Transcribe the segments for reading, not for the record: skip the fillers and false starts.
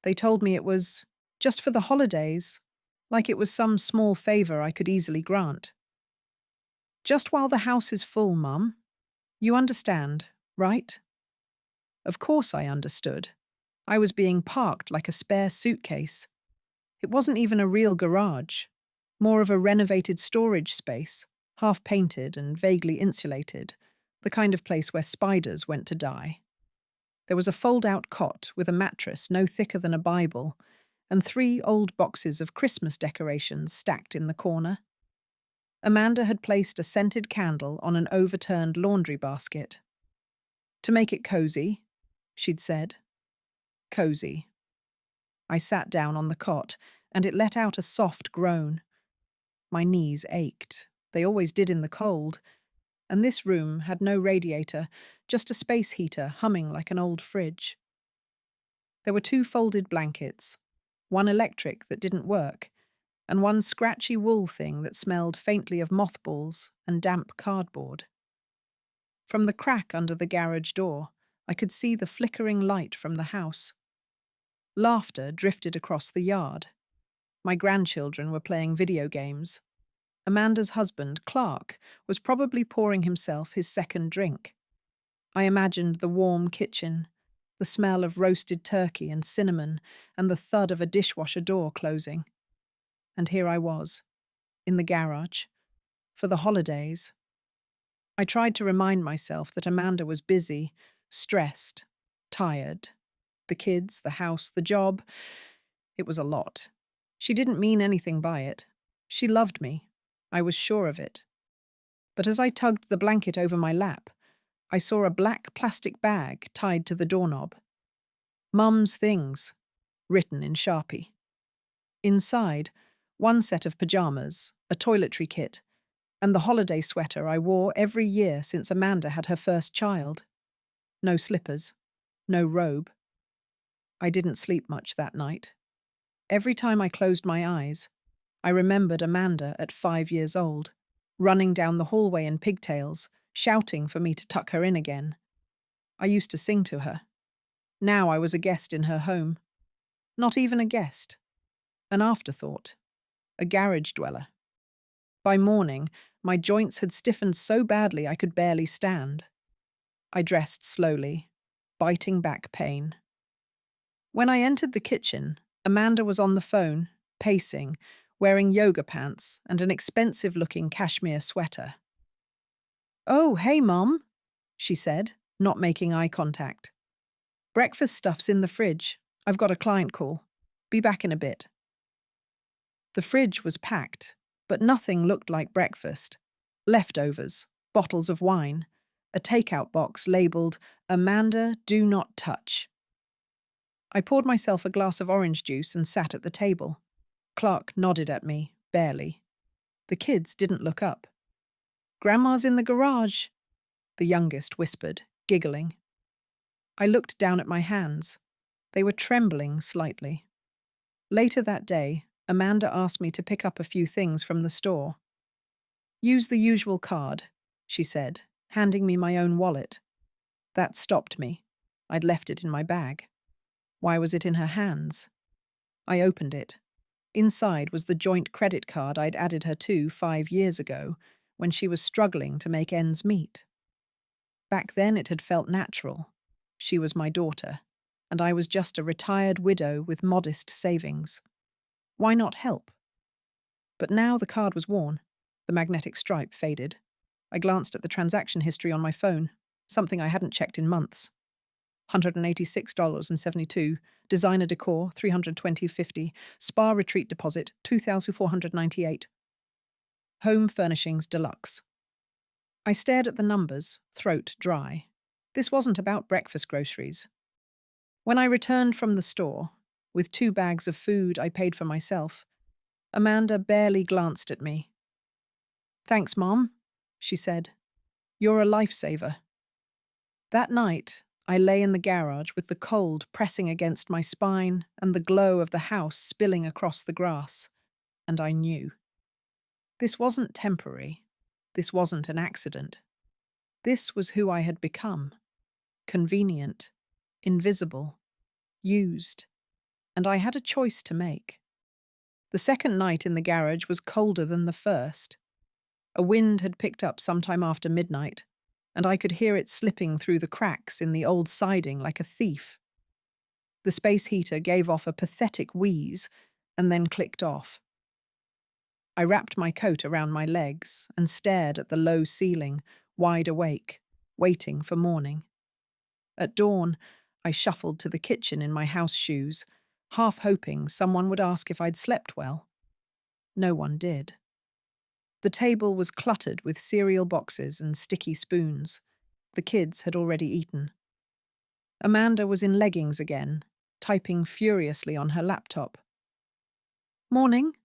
They told me it was just for the holidays, like it was some small favor I could easily grant. Just while the house is full, Mum. You understand, right? Of course I understood. I was being parked like a spare suitcase. It wasn't even a real garage, more of a renovated storage space, half painted and vaguely insulated, the kind of place where spiders went to die. There was a fold-out cot with a mattress no thicker than a Bible, and 3 old boxes of Christmas decorations stacked in the corner. Amanda had placed a scented candle on an overturned laundry basket. To make it cozy, she'd said. Cozy. I sat down on the cot, and it let out a soft groan. My knees ached. They always did in the cold. And this room had no radiator, just a space heater humming like an old fridge. There were 2 folded blankets, one electric that didn't work, and one scratchy wool thing that smelled faintly of mothballs and damp cardboard. From the crack under the garage door, I could see the flickering light from the house. Laughter drifted across the yard. My grandchildren were playing video games. Amanda's husband, Clark, was probably pouring himself his second drink. I imagined the warm kitchen, the smell of roasted turkey and cinnamon, and the thud of a dishwasher door closing. And here I was, in the garage, for the holidays. I tried to remind myself that Amanda was busy, stressed, tired. The kids, the house, the job. It was a lot. She didn't mean anything by it. She loved me. I was sure of it. But as I tugged the blanket over my lap, I saw a black plastic bag tied to the doorknob. Mum's things, written in Sharpie. Inside, one set of pajamas, a toiletry kit, and the holiday sweater I wore every year since Amanda had her first child. No slippers, no robe. I didn't sleep much that night. Every time I closed my eyes, I remembered Amanda at 5 years old, running down the hallway in pigtails, shouting for me to tuck her in again. I used to sing to her. Now I was a guest in her home. Not even a guest. An afterthought. A garage dweller. By morning, my joints had stiffened so badly I could barely stand. I dressed slowly, biting back pain. When I entered the kitchen, Amanda was on the phone, pacing, wearing yoga pants and an expensive-looking cashmere sweater. "Oh, hey, Mom," she said, not making eye contact. "Breakfast stuff's in the fridge. I've got a client call. Be back in a bit." The fridge was packed, but nothing looked like breakfast. Leftovers, bottles of wine, a takeout box labelled, "Amanda, do not touch." I poured myself a glass of orange juice and sat at the table. Clark nodded at me, barely. The kids didn't look up. "Grandma's in the garage," the youngest whispered, giggling. I looked down at my hands. They were trembling slightly. Later that day, Amanda asked me to pick up a few things from the store. "Use the usual card," she said, handing me my own wallet. That stopped me. I'd left it in my bag. Why was it in her hands? I opened it. Inside was the joint credit card I'd added her to 5 years ago, when she was struggling to make ends meet. Back then it had felt natural. She was my daughter, and I was just a retired widow with modest savings. Why not help? But now the card was worn. The magnetic stripe faded. I glanced at the transaction history on my phone, something I hadn't checked in months. $186.72, designer decor, $320.50, spa retreat deposit, $2,498. Home furnishings deluxe. I stared at the numbers, throat dry. This wasn't about breakfast groceries. When I returned from the store, with 2 bags of food I paid for myself, Amanda barely glanced at me. "Thanks, Mom," she said. "You're a lifesaver." That night, I lay in the garage with the cold pressing against my spine and the glow of the house spilling across the grass, and I knew. This wasn't temporary. This wasn't an accident. This was who I had become. Convenient, invisible, used. and I had a choice to make. The second night in the garage was colder than the first. A wind had picked up sometime after midnight, and I could hear it slipping through the cracks in the old siding like a thief. The space heater gave off a pathetic wheeze and then clicked off. I wrapped my coat around my legs and stared at the low ceiling, wide awake, waiting for morning. At dawn, I shuffled to the kitchen in my house shoes, half hoping someone would ask if I'd slept well. No one did. The table was cluttered with cereal boxes and sticky spoons. The kids had already eaten. Amanda was in leggings again, typing furiously on her laptop. "Morning,"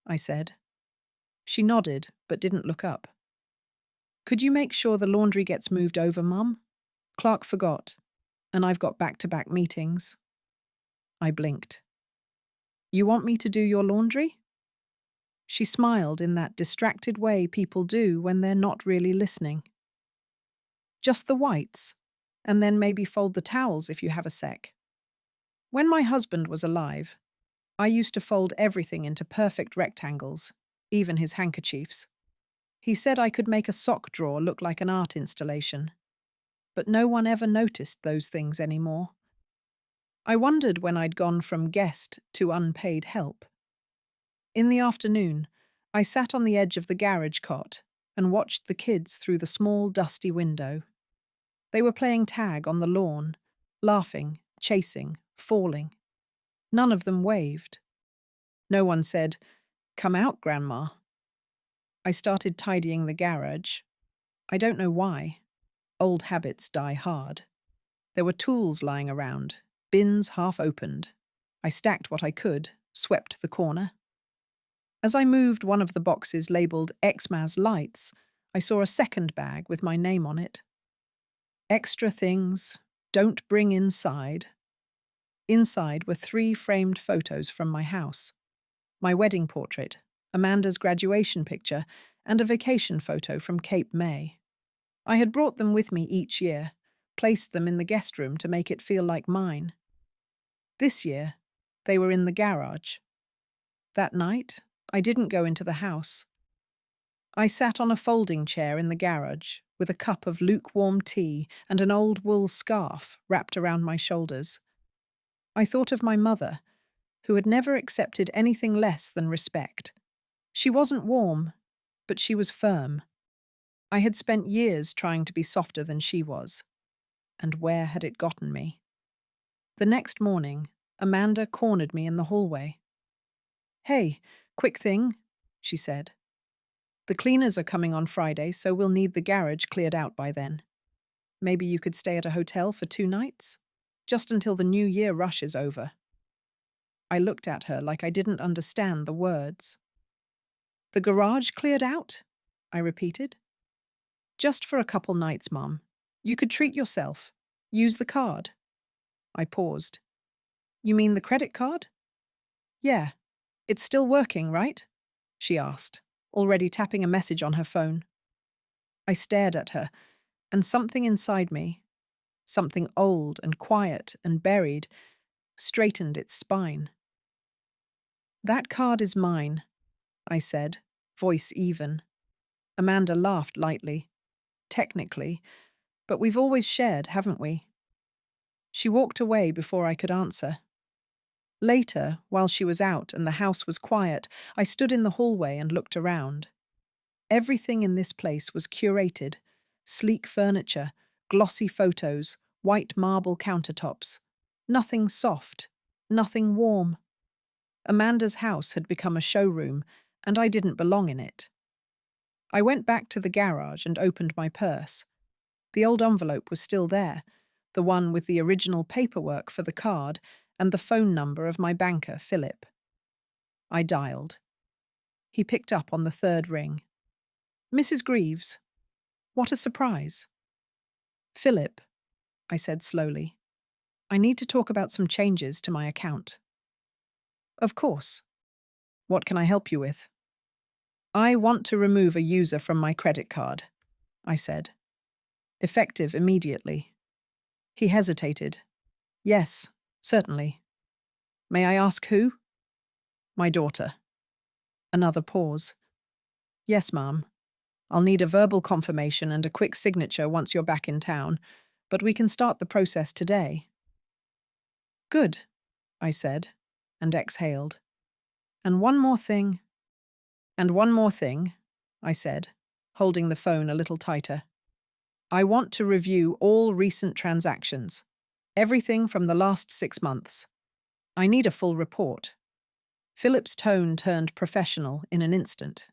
I said. She nodded, but didn't look up. "Could you make sure the laundry gets moved over, Mum? Clark forgot, and I've got back-to-back meetings." I blinked. "You want me to do your laundry?" She smiled in that distracted way people do when they're not really listening. "Just the whites, and then maybe fold the towels if you have a sec." When my husband was alive, I used to fold everything into perfect rectangles, even his handkerchiefs. He said I could make a sock drawer look like an art installation. But no one ever noticed those things anymore. I wondered when I'd gone from guest to unpaid help. In the afternoon, I sat on the edge of the garage cot and watched the kids through the small, dusty window. They were playing tag on the lawn, laughing, chasing, falling. None of them waved. No one said, "Come out, Grandma." I started tidying the garage. I don't know why. Old habits die hard. There were tools lying around, bins half opened. I stacked what I could, swept the corner. As I moved one of the boxes labelled Xmas Lights, I saw a second bag with my name on it. Extra things, don't bring inside. Inside were 3 framed photos from my house. My wedding portrait, Amanda's graduation picture, and a vacation photo from Cape May. I had brought them with me each year, placed them in the guest room to make it feel like mine. This year, they were in the garage. That night, I didn't go into the house. I sat on a folding chair in the garage with a cup of lukewarm tea and an old wool scarf wrapped around my shoulders. I thought of my mother, who had never accepted anything less than respect. She wasn't warm, but she was firm. I had spent years trying to be softer than she was. And where had it gotten me? The next morning, Amanda cornered me in the hallway. "Hey, quick thing," she said. "The cleaners are coming on Friday, so we'll need the garage cleared out by then. Maybe you could stay at a hotel for 2 nights? Just until the New Year rush is over." I looked at her like I didn't understand the words. "The garage cleared out?" I repeated. "Just for a couple nights, Mum. You could treat yourself. Use the card." I paused. "You mean the credit card?" "Yeah. It's still working, right?" she asked, already tapping a message on her phone. I stared at her, and something inside me, something old and quiet and buried, straightened its spine. "That card is mine," I said, voice even. Amanda laughed lightly. "Technically, but we've always shared, haven't we?" She walked away before I could answer. Later, while she was out and the house was quiet, I stood in the hallway and looked around. Everything in this place was curated: sleek furniture, glossy photos, white marble countertops. Nothing soft, nothing warm. Amanda's house had become a showroom, and I didn't belong in it. I went back to the garage and opened my purse. The old envelope was still there, the one with the original paperwork for the card and the phone number of my banker, Philip. I dialed. He picked up on the 3rd ring. "Mrs. Greaves." What a surprise. "Philip," I said slowly, "I need to talk about some changes to my account." "Of course. What can I help you with?" "I want to remove a user from my credit card," I said. "Effective immediately." He hesitated. "Yes, certainly." May I ask who? My daughter. Another pause. Yes, ma'am. I'll need a verbal confirmation and a quick signature once you're back in town, but we can start the process today. Good, I said, and exhaled. And one more thing. And one more thing, I said, holding the phone a little tighter. I want to review all recent transactions, everything from the last 6 months. I need a full report. Philip's tone turned professional in an instant.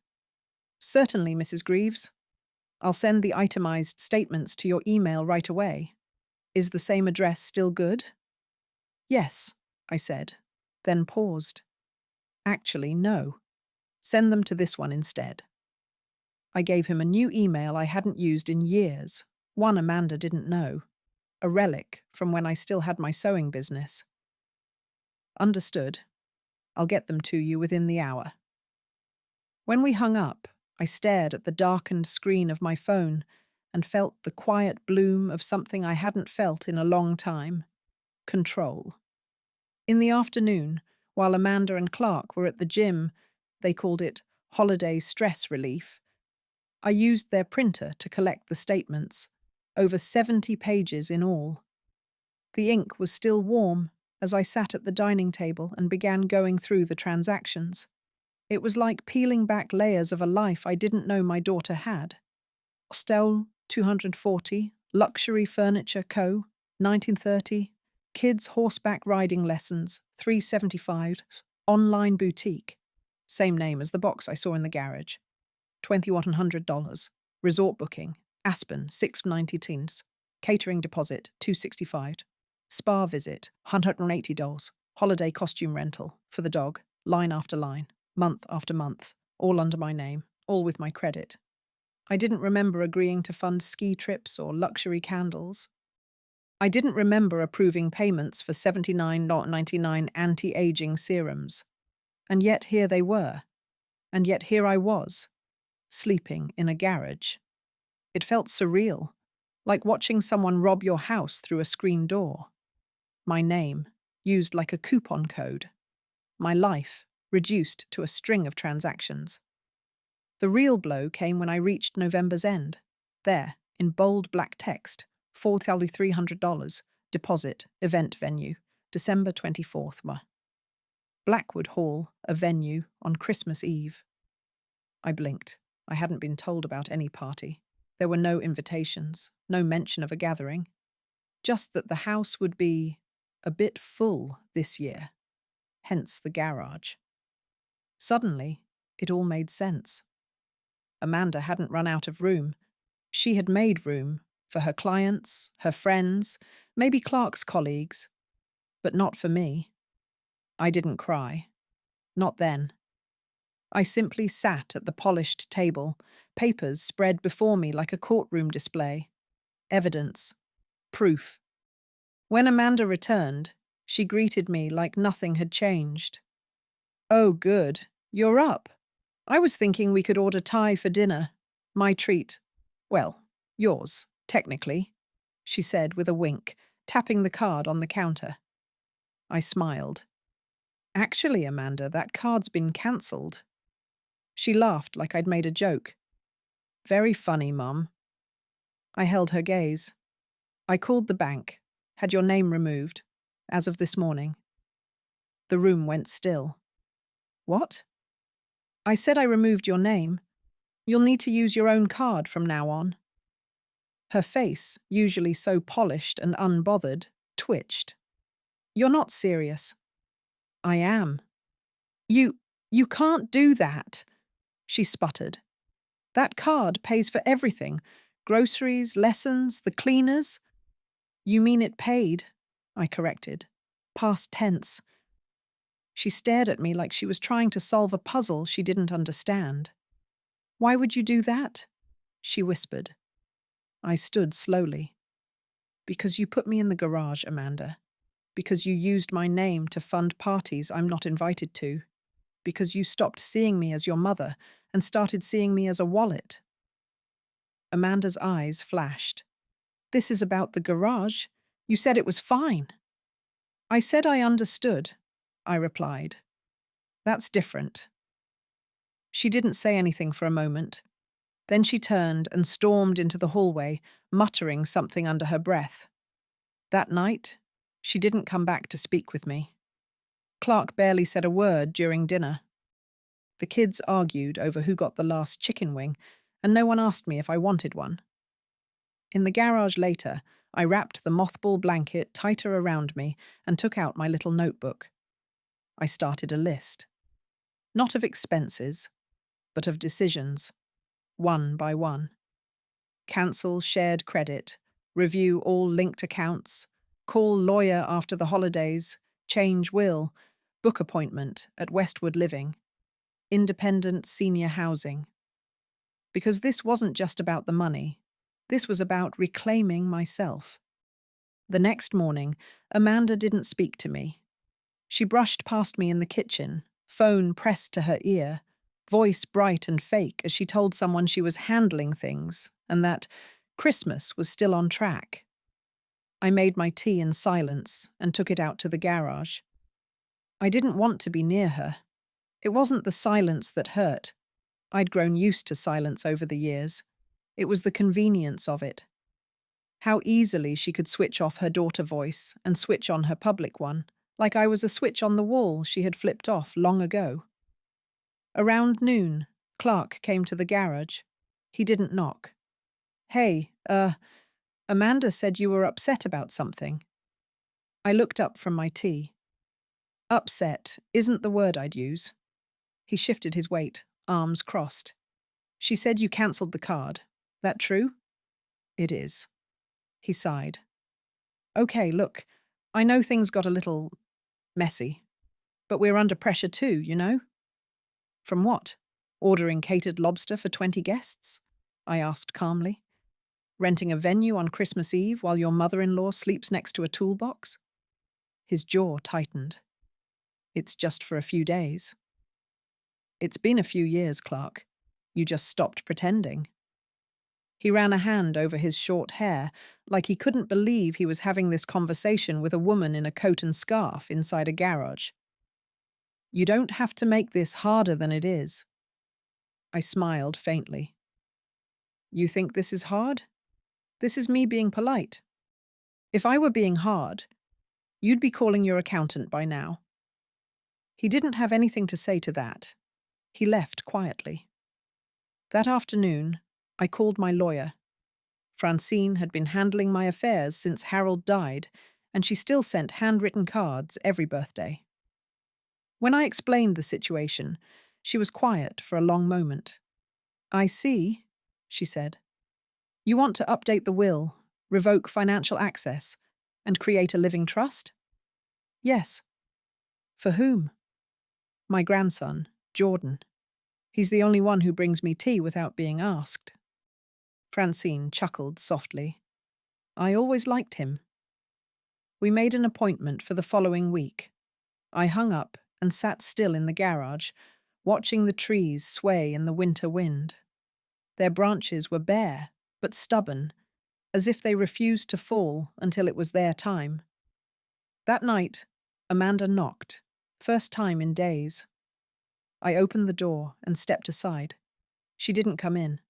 Certainly, Mrs. Greaves. I'll send the itemized statements to your email right away. Is the same address still good? Yes, I said, then paused. Actually, no. Send them to this one instead. I gave him a new email I hadn't used in years, one Amanda didn't know, a relic from when I still had my sewing business. Understood. I'll get them to you within the hour. When we hung up, I stared at the darkened screen of my phone and felt the quiet bloom of something I hadn't felt in a long time: control. In the afternoon, while Amanda and Clark were at the gym, they called it holiday stress relief, I used their printer to collect the statements, over 70 pages in all. The ink was still warm as I sat at the dining table and began going through the transactions. It was like peeling back layers of a life I didn't know my daughter had. Hostel, 240, Luxury Furniture Co., 1930, Kids Horseback Riding Lessons, 375, Online Boutique, same name as the box I saw in the garage, $2,100, Resort Booking, Aspen, 619, Catering Deposit, 265, Spa Visit, $180, Holiday Costume Rental, for the dog, line after line, month after month, all under my name, all with my credit. I didn't remember agreeing to fund ski trips or luxury candles. I didn't remember approving payments for $79.99 anti-aging serums. And yet here they were. And yet here I was, sleeping in a garage. It felt surreal, like watching someone rob your house through a screen door. My name, used like a coupon code. My life, reduced to a string of transactions. The real blow came when I reached November's end. There, in bold black text, $4,300, deposit, event venue, December 24th. Blackwood Hall, a venue, on Christmas Eve. I blinked. I hadn't been told about any party. There were no invitations, no mention of a gathering. Just that the house would be a bit full this year. Hence the garage. Suddenly, it all made sense. Amanda hadn't run out of room. She had made room for her clients, her friends, maybe Clark's colleagues, but not for me. I didn't cry. Not then. I simply sat at the polished table, papers spread before me like a courtroom display. Evidence. Proof. When Amanda returned, she greeted me like nothing had changed. "Oh, good. You're up. I was thinking we could order Thai for dinner. My treat. Well, yours, technically," she said with a wink, tapping the card on the counter. I smiled. "Actually, Amanda, that card's been cancelled." She laughed like I'd made a joke. "Very funny, Mum." I held her gaze. "I called the bank. Had your name removed. As of this morning." The room went still. "What?" "I said I removed your name. You'll need to use your own card from now on." Her face, usually so polished and unbothered, twitched. "You're not serious." "I am." You can't do that," she sputtered. "That card pays for everything. Groceries, lessons, the cleaners." "You mean it paid," I corrected. Past tense. She stared at me like she was trying to solve a puzzle she didn't understand. "Why would you do that?" she whispered. I stood slowly. "Because you put me in the garage, Amanda. Because you used my name to fund parties I'm not invited to. Because you stopped seeing me as your mother and started seeing me as a wallet." Amanda's eyes flashed. "This is about the garage. You said it was fine." I said I understood. I replied. That's different. She didn't say anything for a moment. Then she turned and stormed into the hallway, muttering something under her breath. That night, she didn't come back to speak with me. Clark barely said a word during dinner. The kids argued over who got the last chicken wing, and no one asked me if I wanted one. In the garage later, I wrapped the mothball blanket tighter around me and took out my little notebook. I started a list. Not of expenses, but of decisions, one by one. Cancel shared credit, review all linked accounts, call lawyer after the holidays, change will, book appointment at Westwood Living, independent senior housing. Because this wasn't just about the money, this was about reclaiming myself. The next morning, Amanda didn't speak to me. She brushed past me in the kitchen, phone pressed to her ear, voice bright and fake as she told someone she was handling things and that Christmas was still on track. I made my tea in silence and took it out to the garage. I didn't want to be near her. It wasn't the silence that hurt. I'd grown used to silence over the years. It was the convenience of it. How easily she could switch off her daughter voice and switch on her public one, like I was a switch on the wall she had flipped off long ago. Around noon, Clark came to the garage. He didn't knock. Hey, Amanda said you were upset about something. I looked up from my tea. Upset isn't the word I'd use. He shifted his weight, arms crossed. She said you cancelled the card. That true? It is. He sighed. Okay, look, I know things got a little messy, but we're under pressure too, you know? From what? Ordering catered lobster for 20 guests? I asked calmly. Renting a venue on Christmas Eve while your mother-in-law sleeps next to a toolbox? His jaw tightened. It's just for a few days. It's been a few years, Clark. You just stopped pretending. He ran a hand over his short hair, like he couldn't believe he was having this conversation with a woman in a coat and scarf inside a garage. You don't have to make this harder than it is. I smiled faintly. You think this is hard? This is me being polite. If I were being hard, you'd be calling your accountant by now. He didn't have anything to say to that. He left quietly. That afternoon, I called my lawyer. Francine had been handling my affairs since Harold died, and she still sent handwritten cards every birthday. When I explained the situation, she was quiet for a long moment. I see, she said. You want to update the will, revoke financial access, and create a living trust? Yes. For whom? My grandson, Jordan. He's the only one who brings me tea without being asked. Francine chuckled softly. I always liked him. We made an appointment for the following week. I hung up and sat still in the garage, watching the trees sway in the winter wind. Their branches were bare, but stubborn, as if they refused to fall until it was their time. That night, Amanda knocked, first time in days. I opened the door and stepped aside. She didn't come in.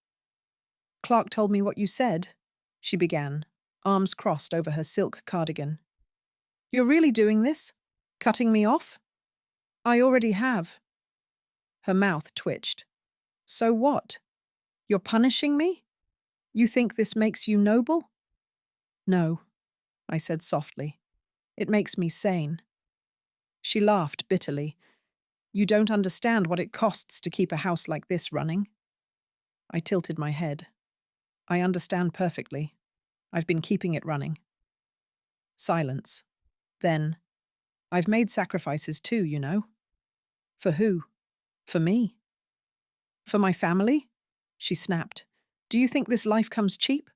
Clark told me what you said, she began, arms crossed over her silk cardigan. You're really doing this? Cutting me off? I already have. Her mouth twitched. So what? You're punishing me? You think this makes you noble? No, I said softly. It makes me sane. She laughed bitterly. You don't understand what it costs to keep a house like this running. I tilted my head. I understand perfectly. I've been keeping it running. Silence. Then, I've made sacrifices too, you know. For who? For me? For my family? She snapped. Do you think this life comes cheap?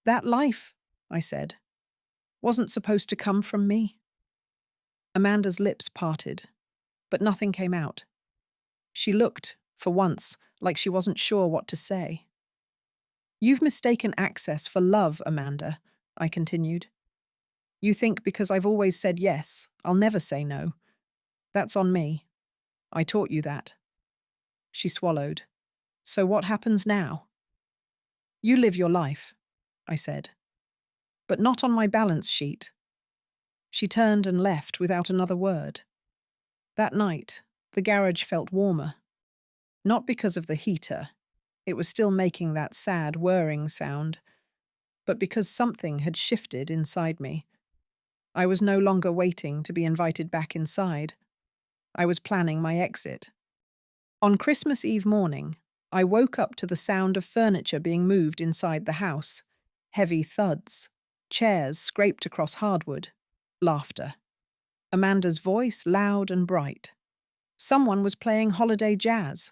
That life, I said, wasn't supposed to come from me. Amanda's lips parted, but nothing came out. She looked, for once, like she wasn't sure what to say. You've mistaken access for love, Amanda, I continued. You think because I've always said yes, I'll never say no, That's on me. I taught you that. She swallowed. So what happens now? You live your life, I said. But not on my balance sheet. She turned and left without another word. That night, the garage felt warmer. Not because of the heater. It was still making that sad whirring sound. But because something had shifted inside me. I was no longer waiting to be invited back inside. I was planning my exit. On Christmas Eve morning, I woke up to the sound of furniture being moved inside the house. Heavy thuds. Chairs scraped across hardwood. Laughter. Amanda's voice loud and bright. Someone was playing holiday jazz.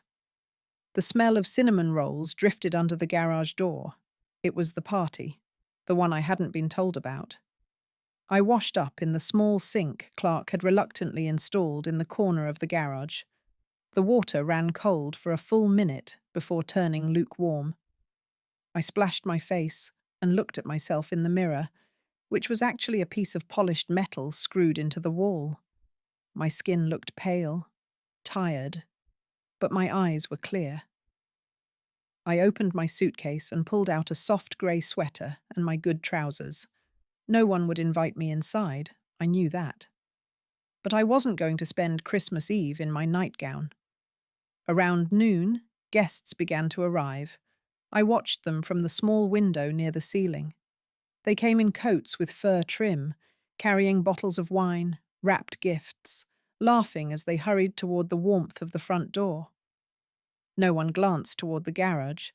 The smell of cinnamon rolls drifted under the garage door. It was the party, the one I hadn't been told about. I washed up in the small sink Clark had reluctantly installed in the corner of the garage. The water ran cold for a full minute before turning lukewarm. I splashed my face and looked at myself in the mirror, which was actually a piece of polished metal screwed into the wall. My skin looked pale, tired, but my eyes were clear. I opened my suitcase and pulled out a soft grey sweater and my good trousers. No one would invite me inside, I knew that. But I wasn't going to spend Christmas Eve in my nightgown. Around noon, guests began to arrive. I watched them from the small window near the ceiling. They came in coats with fur trim, carrying bottles of wine, wrapped gifts, laughing as they hurried toward the warmth of the front door. No one glanced toward the garage.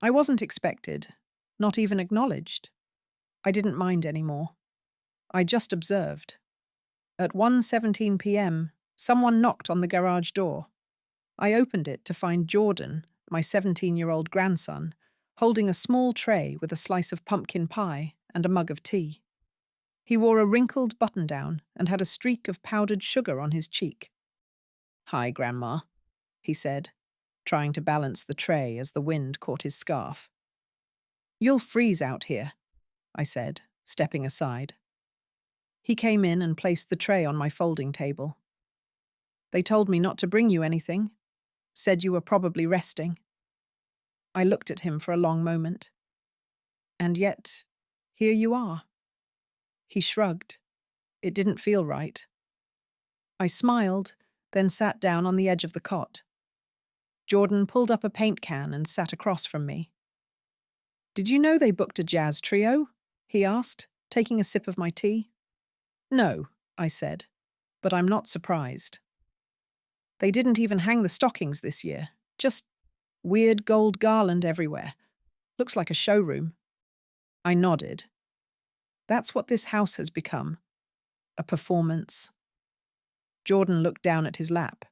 I wasn't expected, not even acknowledged. I didn't mind anymore. I just observed. At 1:17 p.m., someone knocked on the garage door. I opened it to find Jordan, my 17-year-old grandson, holding a small tray with a slice of pumpkin pie and a mug of tea. He wore a wrinkled button-down and had a streak of powdered sugar on his cheek. "Hi, Grandma," he said, trying to balance the tray as the wind caught his scarf. "You'll freeze out here," I said, stepping aside. He came in and placed the tray on my folding table. "They told me not to bring you anything. Said you were probably resting." I looked at him for a long moment. "And yet, here you are." He shrugged. It didn't feel right. I smiled, then sat down on the edge of the cot. Jordan pulled up a paint can and sat across from me. "Did you know they booked a jazz trio?" he asked, taking a sip of my tea. "No," I said, "but I'm not surprised. They didn't even hang the stockings this year, just weird gold garland everywhere. Looks like a showroom." I nodded. That's what this house has become. A performance. Jordan looked down at his lap.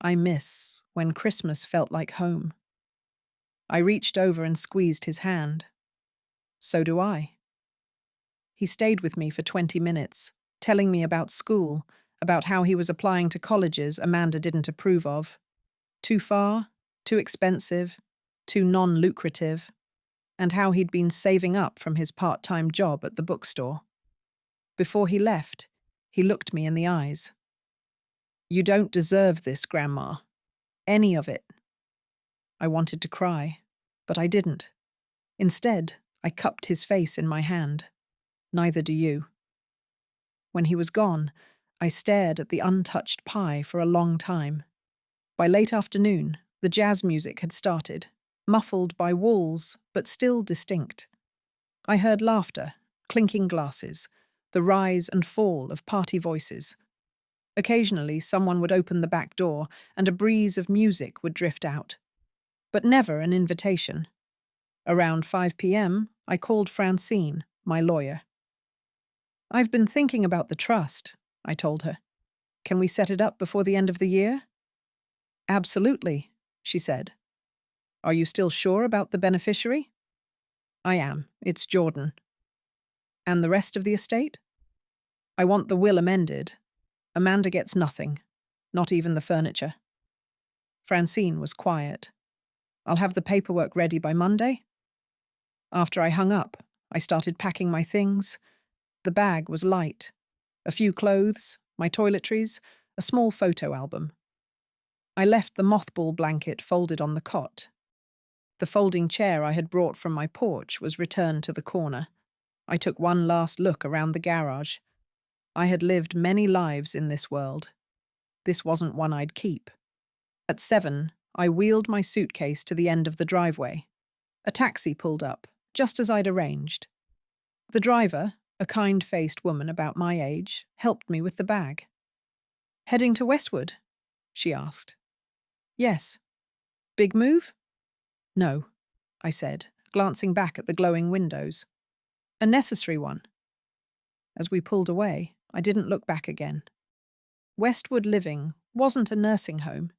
I miss when Christmas felt like home. I reached over and squeezed his hand. So do I. He stayed with me for 20 minutes, telling me about school, about how he was applying to colleges Amanda didn't approve of. Too far, too expensive, too non-lucrative, and how he'd been saving up from his part-time job at the bookstore. Before he left, he looked me in the eyes. "You don't deserve this, Grandma. Any of it." I wanted to cry, but I didn't. Instead, I cupped his face in my hand. "Neither do you." When he was gone, I stared at the untouched pie for a long time. By late afternoon, the jazz music had started, muffled by walls, but still distinct. I heard laughter, clinking glasses, the rise and fall of party voices. Occasionally, someone would open the back door and a breeze of music would drift out. But never an invitation. Around 5 p.m., I called Francine, my lawyer. "I've been thinking about the trust," I told her. "Can we set it up before the end of the year?" "Absolutely," she said. "Are you still sure about the beneficiary?" "I am. It's Jordan." "And the rest of the estate?" "I want the will amended. Amanda gets nothing, not even the furniture." Francine was quiet. "I'll have the paperwork ready by Monday." After I hung up, I started packing my things. The bag was light. A few clothes, my toiletries, a small photo album. I left the mothball blanket folded on the cot. The folding chair I had brought from my porch was returned to the corner. I took one last look around the garage. I had lived many lives in this world. This wasn't one I'd keep. At 7, I wheeled my suitcase to the end of the driveway. A taxi pulled up, just as I'd arranged. The driver, a kind-faced woman about my age, helped me with the bag. "Heading to Westwood?" she asked. "Yes." "Big move?" "No," I said, glancing back at the glowing windows. "A necessary one." As we pulled away, I didn't look back again. Westwood Living wasn't a nursing home.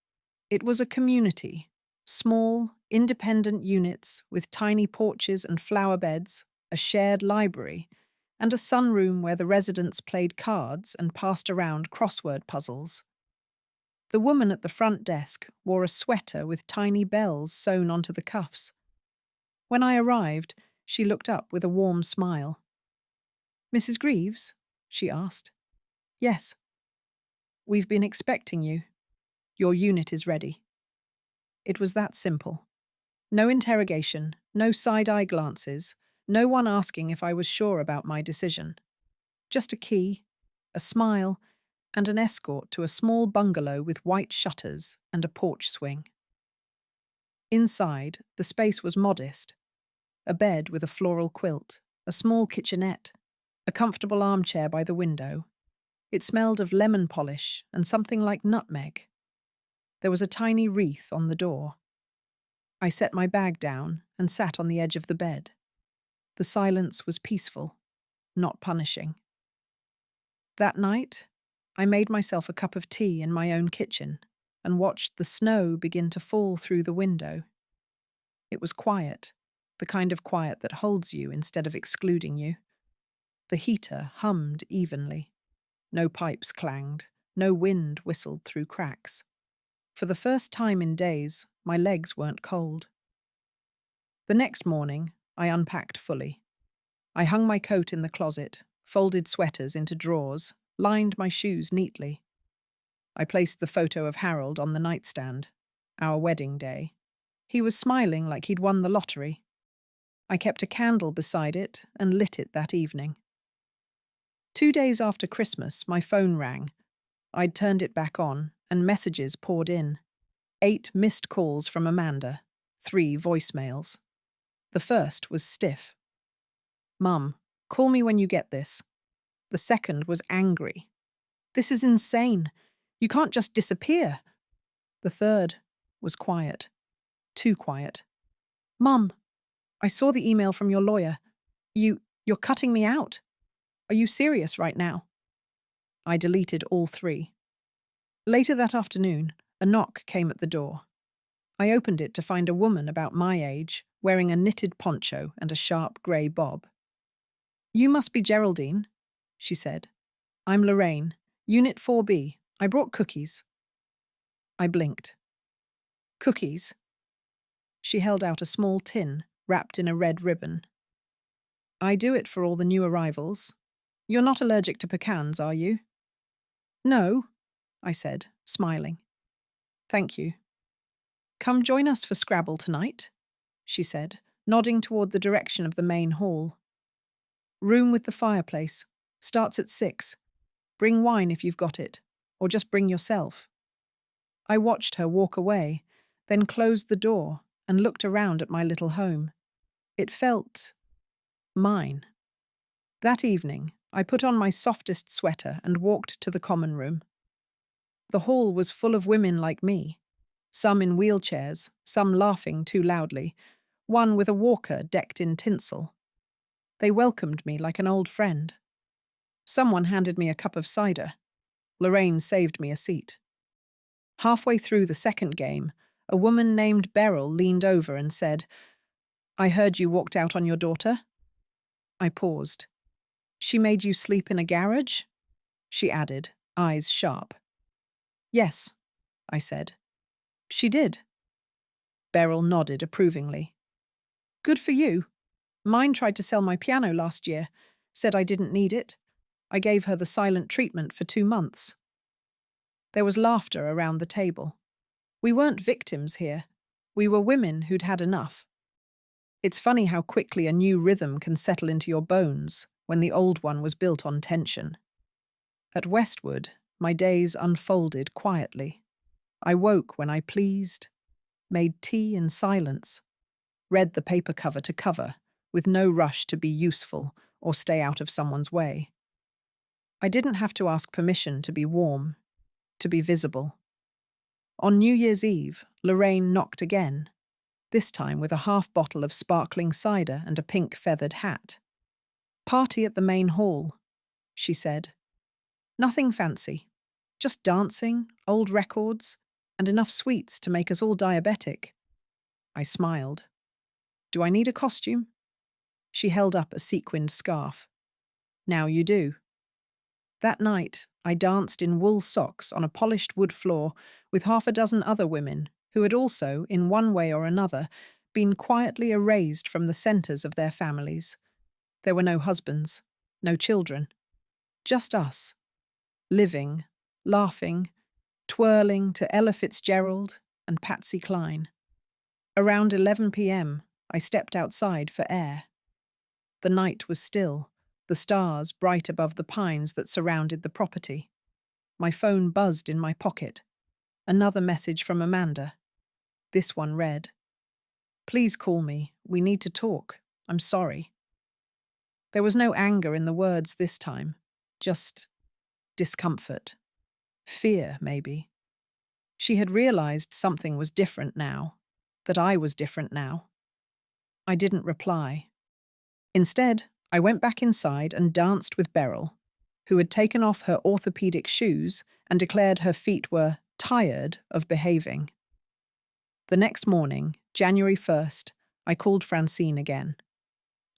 It was a community. Small, independent units with tiny porches and flower beds, a shared library, and a sunroom where the residents played cards and passed around crossword puzzles. The woman at the front desk wore a sweater with tiny bells sewn onto the cuffs. When I arrived, she looked up with a warm smile. "Mrs. Greaves?" she asked. "Yes." "We've been expecting you. Your unit is ready." It was that simple. No interrogation, no side-eye glances, no one asking if I was sure about my decision. Just a key, a smile, and an escort to a small bungalow with white shutters and a porch swing. Inside, the space was modest. A bed with a floral quilt, a small kitchenette, a comfortable armchair by the window. It smelled of lemon polish and something like nutmeg. There was a tiny wreath on the door. I set my bag down and sat on the edge of the bed. The silence was peaceful, not punishing. That night, I made myself a cup of tea in my own kitchen and watched the snow begin to fall through the window. It was quiet, the kind of quiet that holds you instead of excluding you. The heater hummed evenly. No pipes clanged, no wind whistled through cracks. For the first time in days, my legs weren't cold. The next morning, I unpacked fully. I hung my coat in the closet, folded sweaters into drawers, lined my shoes neatly. I placed the photo of Harold on the nightstand, our wedding day. He was smiling like he'd won the lottery. I kept a candle beside it and lit it that evening. 2 days after Christmas, my phone rang. I'd turned it back on, and messages poured in. 8 missed calls from Amanda, 3 voicemails. The first was stiff. "Mum, call me when you get this." The second was angry. "This is insane. You can't just disappear." The third was quiet. Too quiet. "Mum, I saw the email from your lawyer. You're cutting me out. Are you serious right now?" I deleted all 3. Later that afternoon, a knock came at the door. I opened it to find a woman about my age, wearing a knitted poncho and a sharp grey bob. "You must be Geraldine," she said. "I'm Lorraine, Unit 4B. I brought cookies." I blinked. "Cookies?" She held out a small tin, wrapped in a red ribbon. "I do it for all the new arrivals. You're not allergic to pecans, are you?" "No," I said, smiling. "Thank you." "Come join us for Scrabble tonight," she said, nodding toward the direction of the main hall. "Room with the fireplace. Starts at 6. Bring wine if you've got it, or just bring yourself." I watched her walk away, then closed the door and looked around at my little home. It felt mine. That evening, I put on my softest sweater and walked to the common room. The hall was full of women like me, some in wheelchairs, some laughing too loudly, one with a walker decked in tinsel. They welcomed me like an old friend. Someone handed me a cup of cider. Lorraine saved me a seat. Halfway through the second game, a woman named Beryl leaned over and said, "I heard you walked out on your daughter." I paused. "She made you sleep in a garage?" she added, eyes sharp. "Yes," I said. "She did." Beryl nodded approvingly. "Good for you. Mine tried to sell my piano last year, said I didn't need it. I gave her the silent treatment for 2 months. There was laughter around the table. We weren't victims here. We were women who'd had enough. It's funny how quickly a new rhythm can settle into your bones when the old one was built on tension. At Westwood, my days unfolded quietly. I woke when I pleased, made tea in silence, read the paper cover to cover, with no rush to be useful or stay out of someone's way. I didn't have to ask permission to be warm, to be visible. On New Year's Eve, Lorraine knocked again, this time with a half bottle of sparkling cider and a pink feathered hat. "Party at the main hall," she said. "Nothing fancy. Just dancing, old records, and enough sweets to make us all diabetic." I smiled. "Do I need a costume?" She held up a sequined scarf. "Now you do." That night, I danced in wool socks on a polished wood floor with half a dozen other women who had also, in one way or another, been quietly erased from the centres of their families. There were no husbands, no children, just us, living, laughing, twirling to Ella Fitzgerald and Patsy Cline. Around 11 p.m., I stepped outside for air. The night was still, the stars bright above the pines that surrounded the property. My phone buzzed in my pocket. Another message from Amanda. This one read, "Please call me. We need to talk. I'm sorry." There was no anger in the words this time, just discomfort. Fear, maybe. She had realized something was different now, that I was different now. I didn't reply. Instead, I went back inside and danced with Beryl, who had taken off her orthopedic shoes and declared her feet were tired of behaving. The next morning, January 1st, I called Francine again.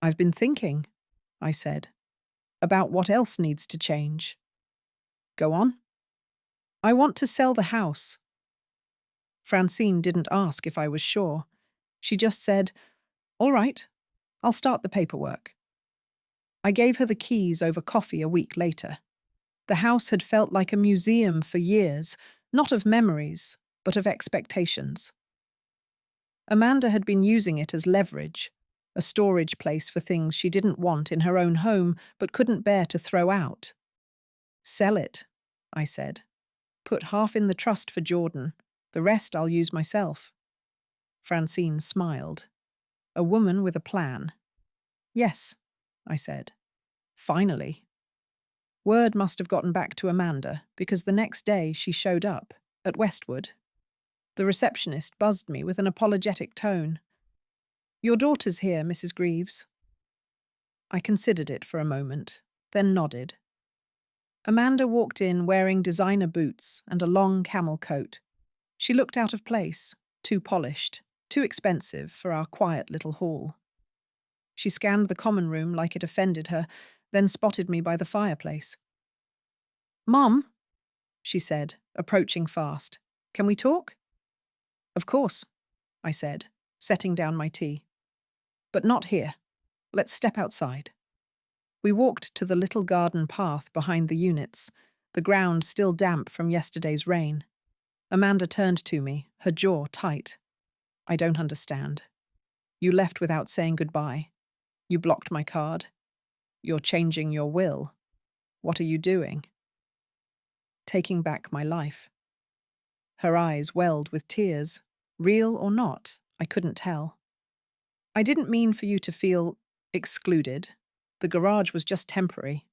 "I've been thinking," I said, "about what else needs to change." "Go on." "I want to sell the house." Francine didn't ask if I was sure. She just said, "All right, I'll start the paperwork." I gave her the keys over coffee a week later. The house had felt like a museum for years, not of memories, but of expectations. Amanda had been using it as leverage, a storage place for things she didn't want in her own home but couldn't bear to throw out. "Sell it," I said. "Put half in the trust for Jordan. The rest I'll use myself." Francine smiled. A woman with a plan. "Yes," I said. "Finally." Word must have gotten back to Amanda, because the next day she showed up, at Westwood. The receptionist buzzed me with an apologetic tone. "Your daughter's here, Mrs. Greaves." I considered it for a moment, then nodded. Amanda walked in wearing designer boots and a long camel coat. She looked out of place, too polished, too expensive for our quiet little hall. She scanned the common room like it offended her, then spotted me by the fireplace. "Mom," she said, approaching fast. "Can we talk?" "Of course," I said, setting down my tea. "But not here. Let's step outside." We walked to the little garden path behind the units, the ground still damp from yesterday's rain. Amanda turned to me, her jaw tight. "I don't understand. You left without saying goodbye. You blocked my card. You're changing your will. What are you doing?" "Taking back my life." Her eyes welled with tears. Real or not, I couldn't tell. "I didn't mean for you to feel excluded. The garage was just temporary."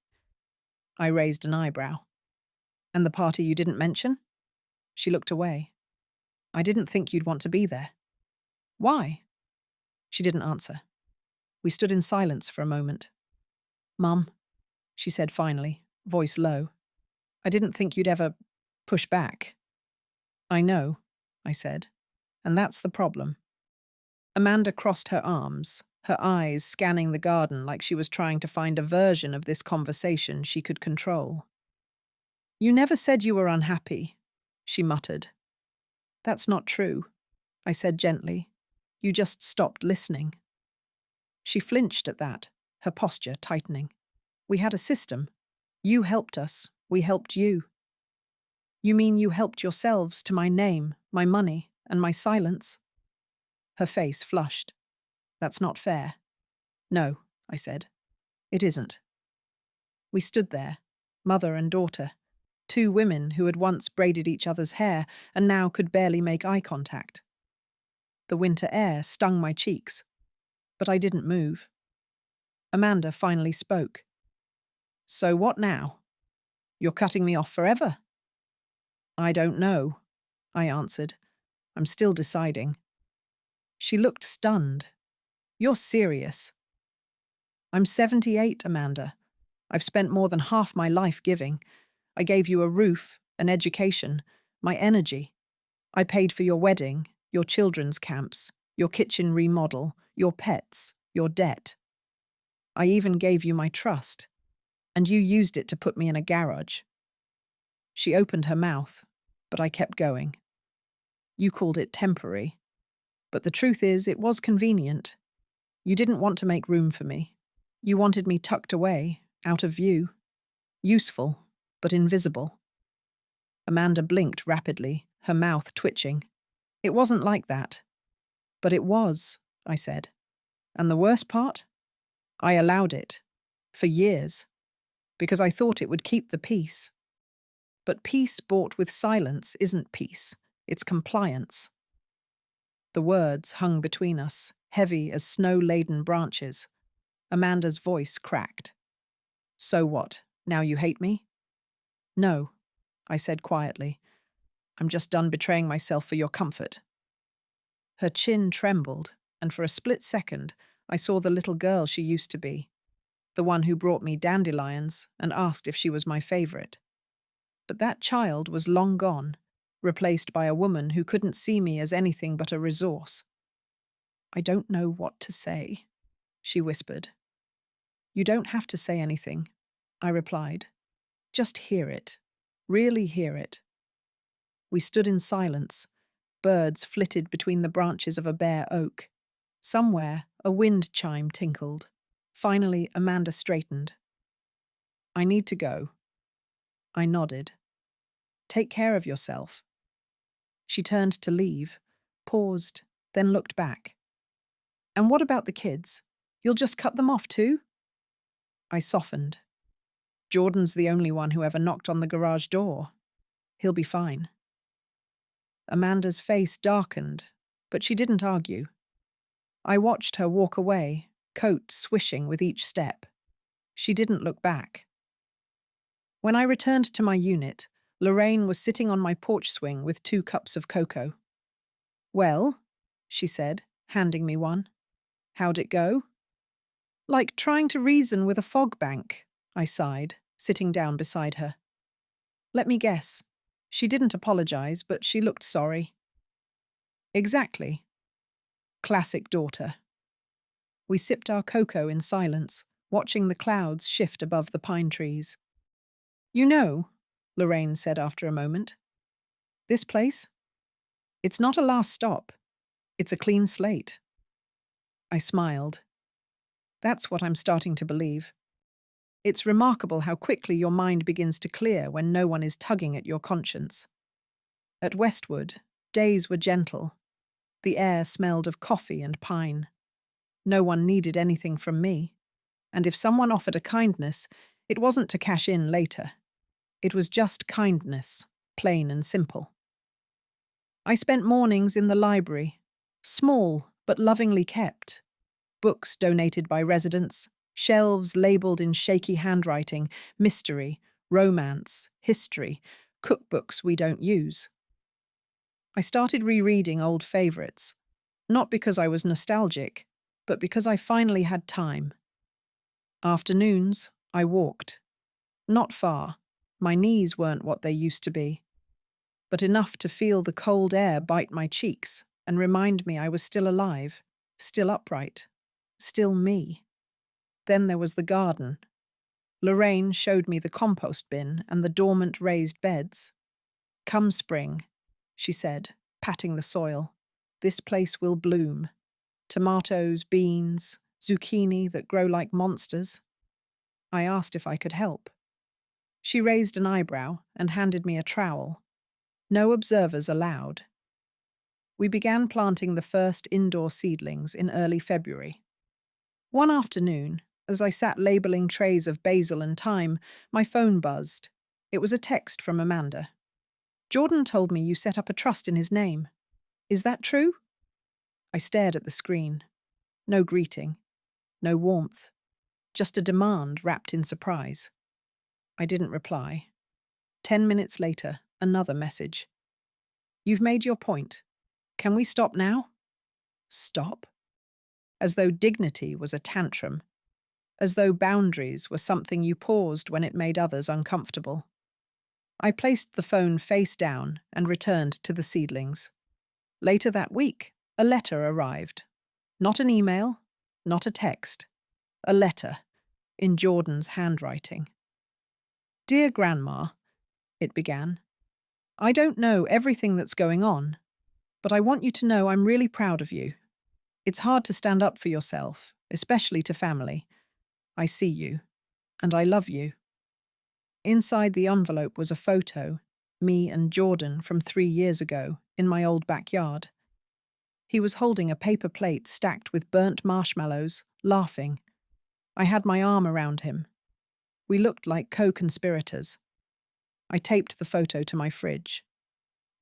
I raised an eyebrow. "And the party you didn't mention?" She looked away. "I didn't think you'd want to be there." "Why?" She didn't answer. We stood in silence for a moment. "Mum," she said finally, voice low, "I didn't think you'd ever push back." "I know," I said, "and that's the problem." Amanda crossed her arms, her eyes scanning the garden like she was trying to find a version of this conversation she could control. "You never said you were unhappy," she muttered. "That's not true," I said gently. "You just stopped listening." She flinched at that, her posture tightening. "We had a system. You helped us. We helped you." You mean you helped yourselves to my name, my money, and my silence? Her face flushed. That's not fair. No, I said. It isn't. We stood there, mother and daughter, two women who had once braided each other's hair and now could barely make eye contact. The winter air stung my cheeks, but I didn't move. Amanda finally spoke. So what now? You're cutting me off forever? I don't know, I answered. I'm still deciding. She looked stunned. You're serious. I'm 78, Amanda. I've spent more than half my life giving. I gave you a roof, an education, my energy. I paid for your wedding, your children's camps, your kitchen remodel, your pets, your debt. I even gave you my trust, and you used it to put me in a garage. She opened her mouth, but I kept going. You called it temporary, but the truth is it was convenient. You didn't want to make room for me. You wanted me tucked away, out of view. Useful, but invisible. Amanda blinked rapidly, her mouth twitching. It wasn't like that. But it was, I said. And the worst part? I allowed it. For years. Because I thought it would keep the peace. But peace bought with silence isn't peace. It's compliance. The words hung between us, heavy as snow-laden branches. Amanda's voice cracked. So what? Now you hate me? No, I said quietly. I'm just done betraying myself for your comfort. Her chin trembled, and for a split second, I saw the little girl she used to be, the one who brought me dandelions and asked if she was my favorite. But that child was long gone, replaced by a woman who couldn't see me as anything but a resource. I don't know what to say, she whispered. You don't have to say anything, I replied. Just hear it. Really hear it. We stood in silence. Birds flitted between the branches of a bare oak. Somewhere, a wind chime tinkled. Finally, Amanda straightened. I need to go. I nodded. Take care of yourself. She turned to leave, paused, then looked back. And what about the kids? You'll just cut them off too? I softened. Jordan's the only one who ever knocked on the garage door. He'll be fine. Amanda's face darkened, but she didn't argue. I watched her walk away, coat swishing with each step. She didn't look back. When I returned to my unit, Lorraine was sitting on my porch swing with 2 cups of cocoa. Well, she said, handing me one. How'd it go? Like trying to reason with a fog bank, I sighed, sitting down beside her. Let me guess. She didn't apologize, but she looked sorry. Exactly. Classic daughter. We sipped our cocoa in silence, watching the clouds shift above the pine trees. You know, Lorraine said after a moment, this place? It's not a last stop. It's a clean slate. I smiled. That's what I'm starting to believe. It's remarkable how quickly your mind begins to clear when no one is tugging at your conscience. At Westwood, days were gentle. The air smelled of coffee and pine. No one needed anything from me. And if someone offered a kindness, it wasn't to cash in later. It was just kindness, plain and simple. I spent mornings in the library, small but lovingly kept. Books donated by residents, shelves labelled in shaky handwriting, mystery, romance, history, cookbooks we don't use. I started rereading old favourites, not because I was nostalgic, but because I finally had time. Afternoons, I walked. Not far. My knees weren't what they used to be, but enough to feel the cold air bite my cheeks and remind me I was still alive, still upright, still me. Then there was the garden. Lorraine showed me the compost bin and the dormant raised beds. Come spring, she said, patting the soil. This place will bloom. Tomatoes, beans, zucchini that grow like monsters. I asked if I could help. She raised an eyebrow and handed me a trowel. No observers allowed. We began planting the first indoor seedlings in early February. One afternoon, as I sat labeling trays of basil and thyme, my phone buzzed. It was a text from Amanda. "Jordan told me you set up a trust in his name. Is that true?" I stared at the screen. No greeting. No warmth. Just a demand wrapped in surprise. I didn't reply. 10 minutes later, another message. "You've made your point. Can we stop now?" Stop? As though dignity was a tantrum. As though boundaries were something you paused when it made others uncomfortable. I placed the phone face down and returned to the seedlings. Later that week, a letter arrived. Not an email, not a text. A letter, in Jordan's handwriting. "Dear Grandma," it began, "I don't know everything that's going on, but I want you to know I'm really proud of you. It's hard to stand up for yourself, especially to family. I see you, and I love you." Inside the envelope was a photo, me and Jordan from 3 years ago, in my old backyard. He was holding a paper plate stacked with burnt marshmallows, laughing. I had my arm around him. We looked like co-conspirators. I taped the photo to my fridge.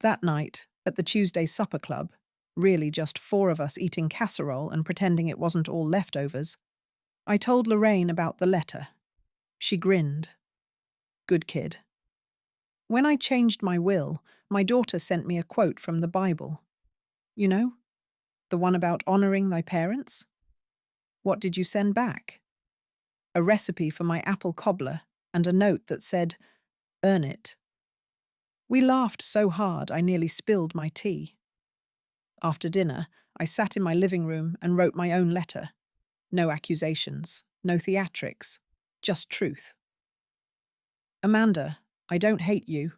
That night, at the Tuesday supper club, really just 4 of us eating casserole and pretending it wasn't all leftovers, I told Lorraine about the letter. She grinned. Good kid. When I changed my will, my daughter sent me a quote from the Bible. You know? The one about honoring thy parents? What did you send back? A recipe for my apple cobbler and a note that said, "Earn it." We laughed so hard I nearly spilled my tea. After dinner, I sat in my living room and wrote my own letter. No accusations, no theatrics, just truth. "Amanda, I don't hate you.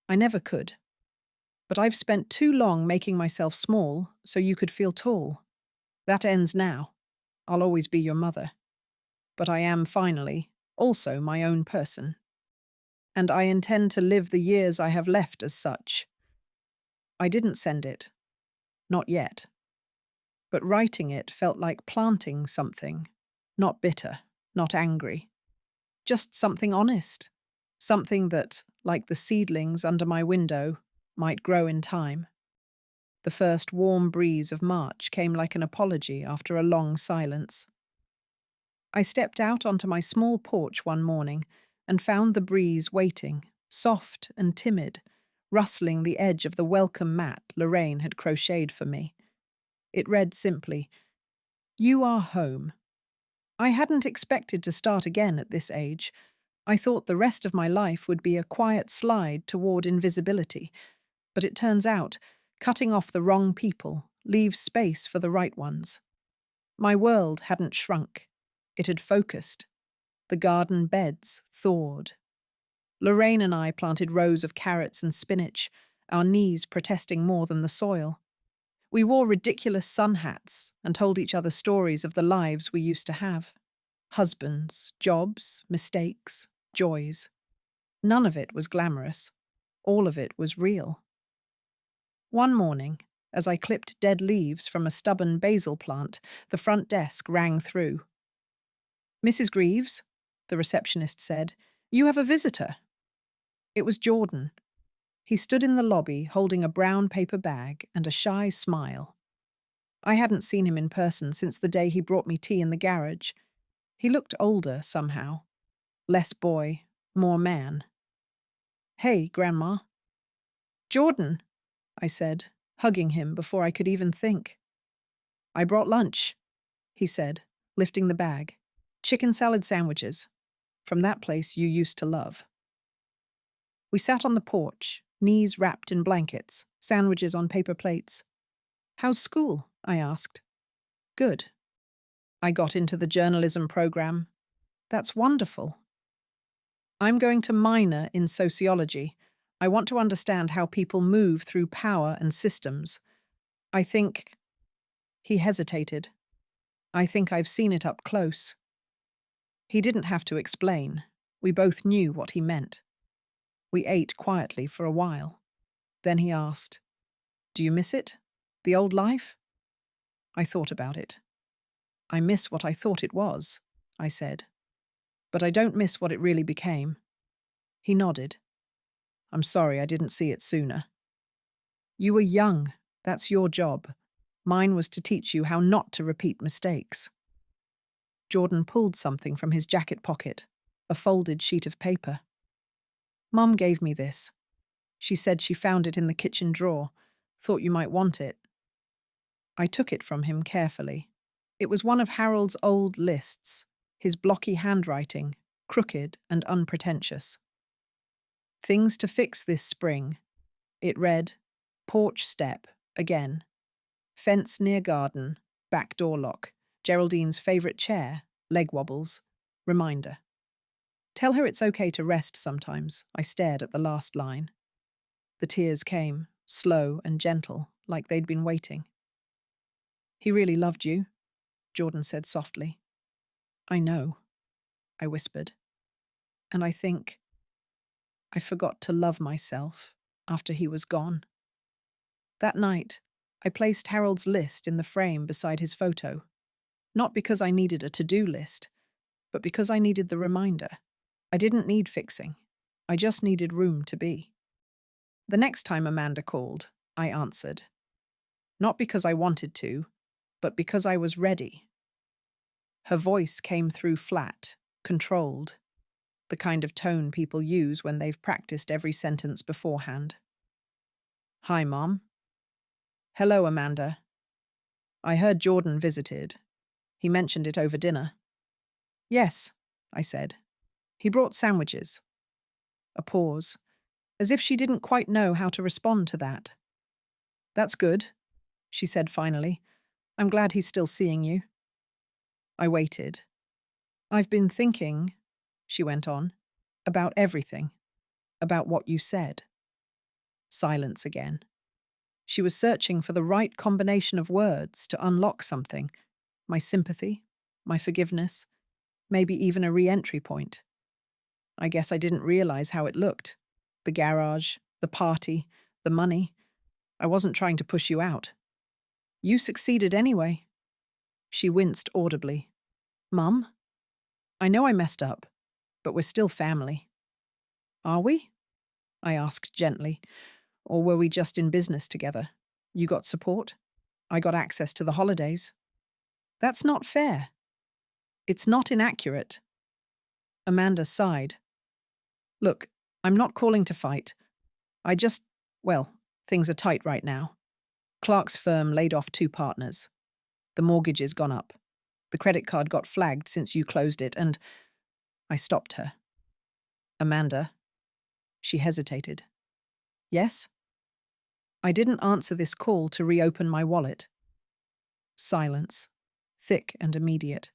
I never could. But I've spent too long making myself small so you could feel tall. That ends now. I'll always be your mother. But I am finally also my own person. And I intend to live the years I have left as such." I didn't send it. Not yet. But writing it felt like planting something. Not bitter, not angry. Just something honest. Something that, like the seedlings under my window, might grow in time. The first warm breeze of March came like an apology after a long silence. I stepped out onto my small porch one morning and found the breeze waiting, soft and timid, rustling the edge of the welcome mat Lorraine had crocheted for me. It read simply, "You are home." I hadn't expected to start again at this age. I thought the rest of my life would be a quiet slide toward invisibility, but it turns out cutting off the wrong people leaves space for the right ones. My world hadn't shrunk. It had focused. The garden beds thawed. Lorraine and I planted rows of carrots and spinach, our knees protesting more than the soil. We wore ridiculous sun hats and told each other stories of the lives we used to have. Husbands, jobs, mistakes, joys. None of it was glamorous. All of it was real. One morning, as I clipped dead leaves from a stubborn basil plant, the front desk rang through. "Mrs. Greaves," the receptionist said, "you have a visitor." It was Jordan. He stood in the lobby holding a brown paper bag and a shy smile. I hadn't seen him in person since the day he brought me tea in the garage. He looked older somehow. Less boy, more man. "Hey, Grandma." "Jordan," I said, hugging him before I could even think. "I brought lunch," he said, lifting the bag. "Chicken salad sandwiches. From that place you used to love." We sat on the porch, knees wrapped in blankets, sandwiches on paper plates. "How's school?" I asked. "Good. I got into the journalism program." "That's wonderful." "I'm going to minor in sociology. I want to understand how people move through power and systems. I think—" He hesitated. "I think I've seen it up close." He didn't have to explain. We both knew what he meant. We ate quietly for a while. Then he asked, "Do you miss it? The old life?" I thought about it. "I miss what I thought it was," I said. "But I don't miss what it really became." He nodded. "I'm sorry I didn't see it sooner." "You were young. That's your job. Mine was to teach you how not to repeat mistakes." Jordan pulled something from his jacket pocket, a folded sheet of paper. "Mum gave me this. She said she found it in the kitchen drawer. Thought you might want it." I took it from him carefully. It was one of Harold's old lists, his blocky handwriting, crooked and unpretentious. "Things to fix this spring." It read, "Porch step, again. Fence near garden, back door lock. Geraldine's favourite chair, leg wobbles. Reminder. Tell her it's okay to rest sometimes." I stared at the last line. The tears came, slow and gentle, like they'd been waiting. "He really loved you," Jordan said softly. "I know," I whispered. "And I think I forgot to love myself after he was gone." That night, I placed Harold's list in the frame beside his photo, not because I needed a to-do list, but because I needed the reminder. I didn't need fixing. I just needed room to be. The next time Amanda called, I answered. Not because I wanted to, but because I was ready. Her voice came through flat, controlled, the kind of tone people use when they've practiced every sentence beforehand. "Hi, Mom." "Hello, Amanda. I heard Jordan visited. He mentioned it over dinner." "Yes," I said. "He brought sandwiches." A pause, as if she didn't quite know how to respond to that. "That's good," she said finally. "I'm glad he's still seeing you." I waited. "I've been thinking," she went on, "about everything, about what you said." Silence again. She was searching for the right combination of words to unlock something. My sympathy, my forgiveness, maybe even a re-entry point. I guess I didn't realize how it looked. The garage, the party, the money. I wasn't trying to push you out. You succeeded anyway. She winced audibly. "Mum? I know I messed up, but we're still family." "Are we?" I asked gently. "Or were we just in business together? You got support. I got access to the holidays." "That's not fair." "It's not inaccurate." Amanda sighed. "Look, I'm not calling to fight. I just, well, things are tight right now. Clark's firm laid off 2 partners. The mortgage has gone up. The credit card got flagged since you closed it, and—" I stopped her. "Amanda." She hesitated. "Yes?" I didn't answer this call to reopen my wallet. Silence, thick and immediate.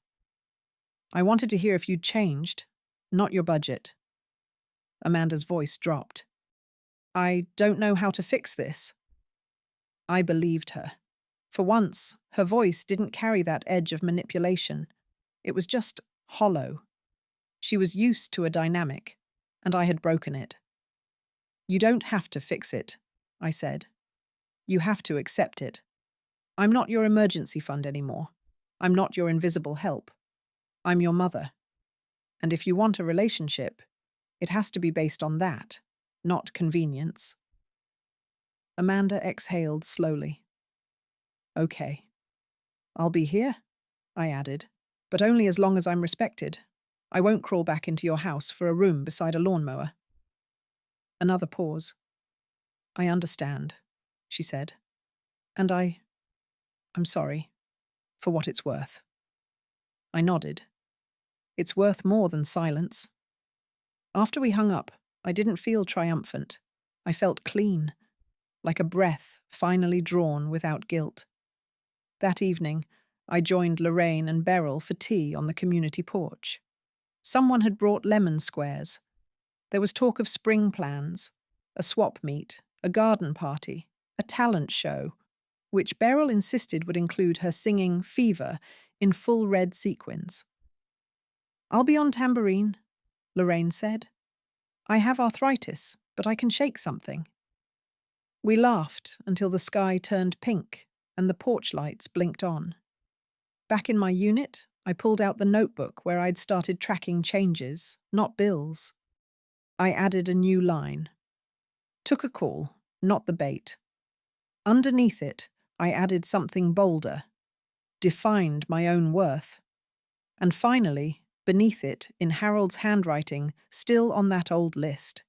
"I wanted to hear if you'd changed, not your budget." Amanda's voice dropped. "I don't know how to fix this." I believed her. For once, her voice didn't carry that edge of manipulation. It was just hollow. She was used to a dynamic, and I had broken it. "You don't have to fix it," I said. "You have to accept it. I'm not your emergency fund anymore. I'm not your invisible help. I'm your mother. And if you want a relationship, it has to be based on that, not convenience." Amanda exhaled slowly. "Okay. I'll be here," I added, "but only as long as I'm respected. I won't crawl back into your house for a room beside a lawnmower." Another pause. "I understand," she said. "And I'm sorry, for what it's worth." I nodded. It's worth more than silence. After we hung up, I didn't feel triumphant. I felt clean, like a breath finally drawn without guilt. That evening, I joined Lorraine and Beryl for tea on the community porch. Someone had brought lemon squares. There was talk of spring plans, a swap meet, a garden party, a talent show, which Beryl insisted would include her singing Fever in full red sequins. "I'll be on tambourine," Lorraine said. "I have arthritis, but I can shake something." We laughed until the sky turned pink and the porch lights blinked on. Back in my unit, I pulled out the notebook where I'd started tracking changes, not bills. I added a new line. Took a call, not the bait. Underneath it, I added something bolder. Defined my own worth. And finally, beneath it, in Harold's handwriting, still on that old list.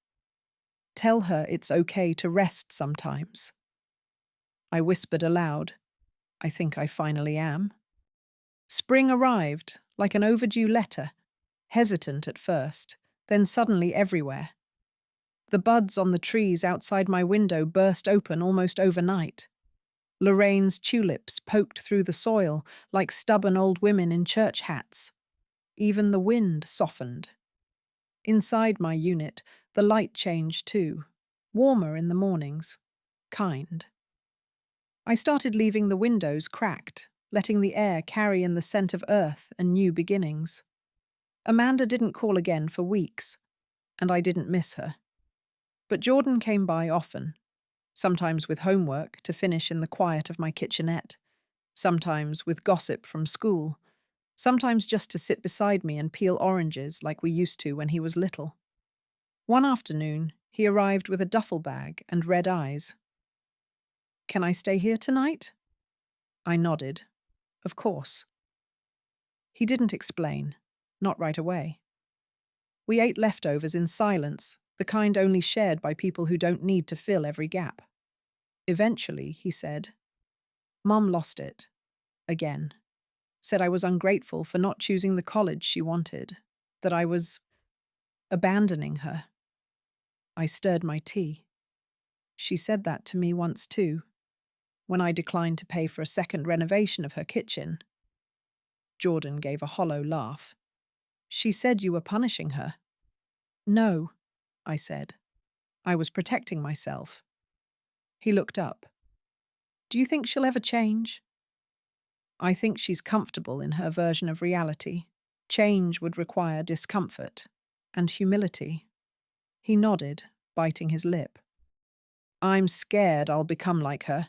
Tell her it's okay to rest sometimes. I whispered aloud. I think I finally am. Spring arrived, like an overdue letter, hesitant at first, then suddenly everywhere. The buds on the trees outside my window burst open almost overnight. Lorraine's tulips poked through the soil like stubborn old women in church hats. Even the wind softened. Inside my unit, the light changed too, warmer in the mornings, kind. I started leaving the windows cracked, letting the air carry in the scent of earth and new beginnings. Amanda didn't call again for weeks, and I didn't miss her. But Jordan came by often, sometimes with homework to finish in the quiet of my kitchenette, sometimes with gossip from school, sometimes just to sit beside me and peel oranges like we used to when he was little. One afternoon, he arrived with a duffel bag and red eyes. "Can I stay here tonight?" I nodded. Of course. He didn't explain, not right away. We ate leftovers in silence, the kind only shared by people who don't need to fill every gap. Eventually, he said, "Mom lost it. Again. Said I was ungrateful for not choosing the college she wanted, that I was abandoning her." I stirred my tea. She said that to me once too, when I declined to pay for a second renovation of her kitchen. Jordan gave a hollow laugh. "She said you were punishing her." "No," I said. "I was protecting myself." He looked up. "Do you think she'll ever change?" "I think she's comfortable in her version of reality. Change would require discomfort and humility." He nodded, biting his lip. "I'm scared I'll become like her."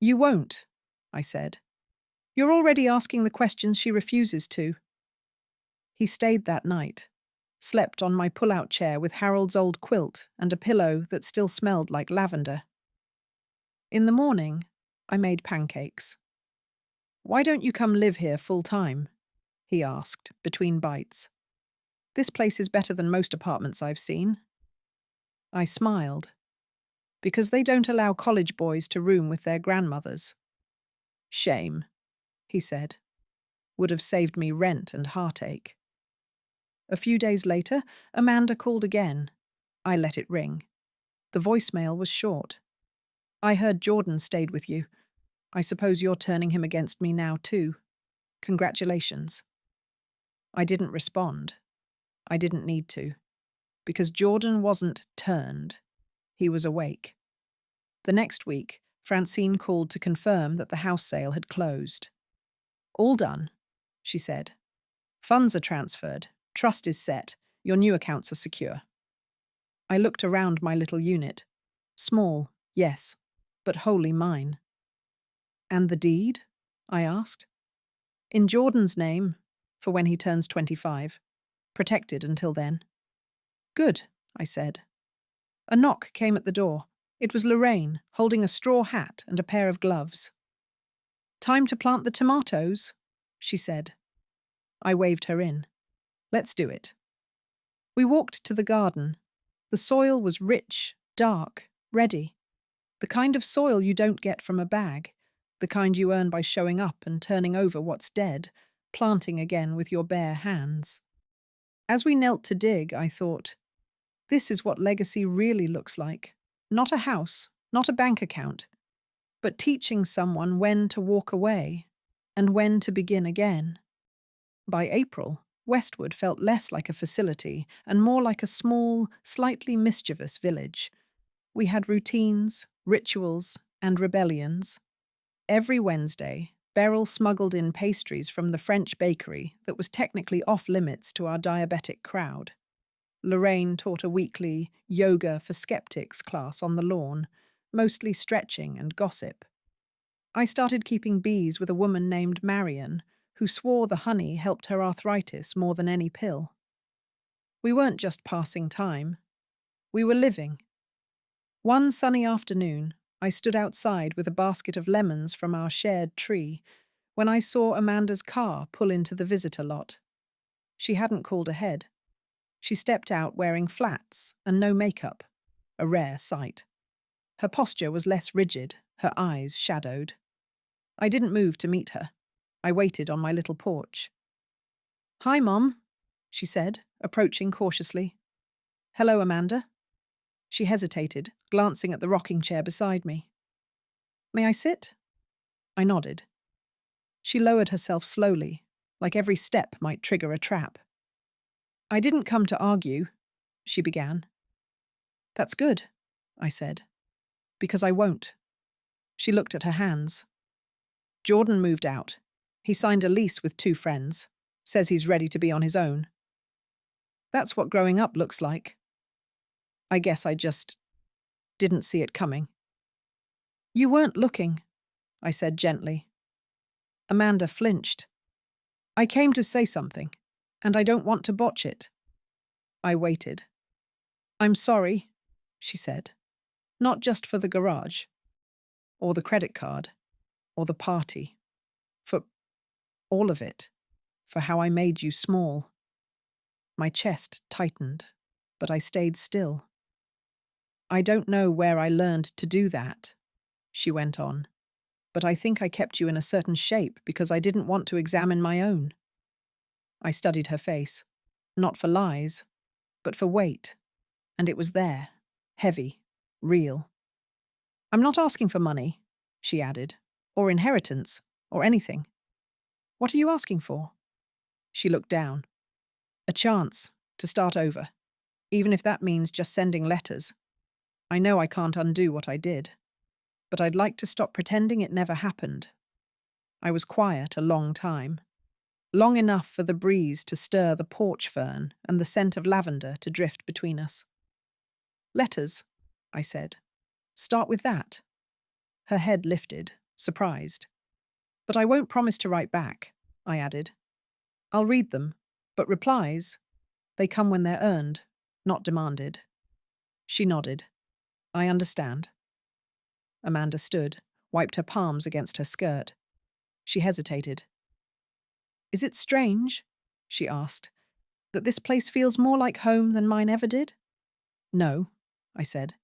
"You won't," I said. "You're already asking the questions she refuses to." He stayed that night, slept on my pull-out chair with Harold's old quilt and a pillow that still smelled like lavender. In the morning, I made pancakes. "Why don't you come live here full-time?" he asked, between bites. "This place is better than most apartments I've seen." I smiled. "Because they don't allow college boys to room with their grandmothers." "Shame," he said. "Would have saved me rent and heartache." A few days later, Amanda called again. I let it ring. The voicemail was short. "I heard Jordan stayed with you. I suppose you're turning him against me now too. Congratulations." I didn't respond. I didn't need to. Because Jordan wasn't turned. He was awake. The next week, Francine called to confirm that the house sale had closed. "All done," she said. "Funds are transferred. Trust is set. Your new accounts are secure." I looked around my little unit. Small, yes, but wholly mine. "And the deed?" I asked. "In Jordan's name, for when he turns 25. Protected until then." "Good," I said. A knock came at the door. It was Lorraine, holding a straw hat and a pair of gloves. "Time to plant the tomatoes," she said. I waved her in. "Let's do it." We walked to the garden. The soil was rich, dark, ready. The kind of soil you don't get from a bag. The kind you earn by showing up and turning over what's dead, planting again with your bare hands. As we knelt to dig, I thought, this is what legacy really looks like. Not a house, not a bank account, but teaching someone when to walk away and when to begin again. By April, Westwood felt less like a facility and more like a small, slightly mischievous village. We had routines, rituals, and rebellions. Every Wednesday, Beryl smuggled in pastries from the French bakery that was technically off-limits to our diabetic crowd. Lorraine taught a weekly yoga for skeptics class on the lawn, mostly stretching and gossip. I started keeping bees with a woman named Marion, who swore the honey helped her arthritis more than any pill. We weren't just passing time. We were living. One sunny afternoon, I stood outside with a basket of lemons from our shared tree when I saw Amanda's car pull into the visitor lot. She hadn't called ahead. She stepped out wearing flats and no makeup, a rare sight. Her posture was less rigid, her eyes shadowed. I didn't move to meet her. I waited on my little porch. "Hi, Mom," she said, approaching cautiously. "Hello, Amanda." She hesitated, glancing at the rocking chair beside me. "May I sit?" I nodded. She lowered herself slowly, like every step might trigger a trap. "I didn't come to argue," she began. "That's good," I said, "because I won't." She looked at her hands. "Jordan moved out. He signed a lease with 2 friends. Says he's ready to be on his own. That's what growing up looks like. I guess I just didn't see it coming." "You weren't looking," I said gently. Amanda flinched. "I came to say something, and I don't want to botch it." I waited. "I'm sorry," she said. "Not just for the garage, or the credit card, or the party. For all of it. For how I made you small." My chest tightened, but I stayed still. "I don't know where I learned to do that," she went on, "but I think I kept you in a certain shape because I didn't want to examine my own." I studied her face, not for lies, but for weight, and it was there, heavy, real. "I'm not asking for money," she added, "or inheritance, or anything." "What are you asking for?" She looked down. "A chance to start over, even if that means just sending letters. I know I can't undo what I did, but I'd like to stop pretending it never happened." I was quiet a long time, long enough for the breeze to stir the porch fern and the scent of lavender to drift between us. "Letters," I said. "Start with that." Her head lifted, surprised. "But I won't promise to write back," I added. "I'll read them, but replies, they come when they're earned, not demanded." She nodded. "I understand." Amanda stood, wiped her palms against her skirt. She hesitated. "Is it strange," she asked, "that this place feels more like home than mine ever did?" "No," I said.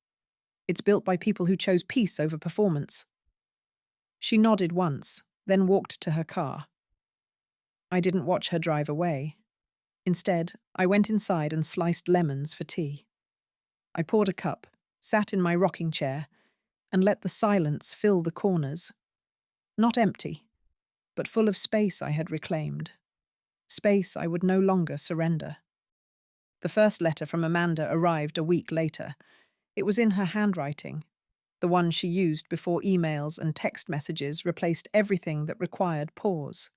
"It's built by people who chose peace over performance." She nodded once, then walked to her car. I didn't watch her drive away. Instead, I went inside and sliced lemons for tea. I poured a cup, sat in my rocking chair, and let the silence fill the corners. Not empty, but full of space I had reclaimed. Space I would no longer surrender. The first letter from Amanda arrived a week later. It was in her handwriting, the one she used before emails and text messages replaced everything that required pause.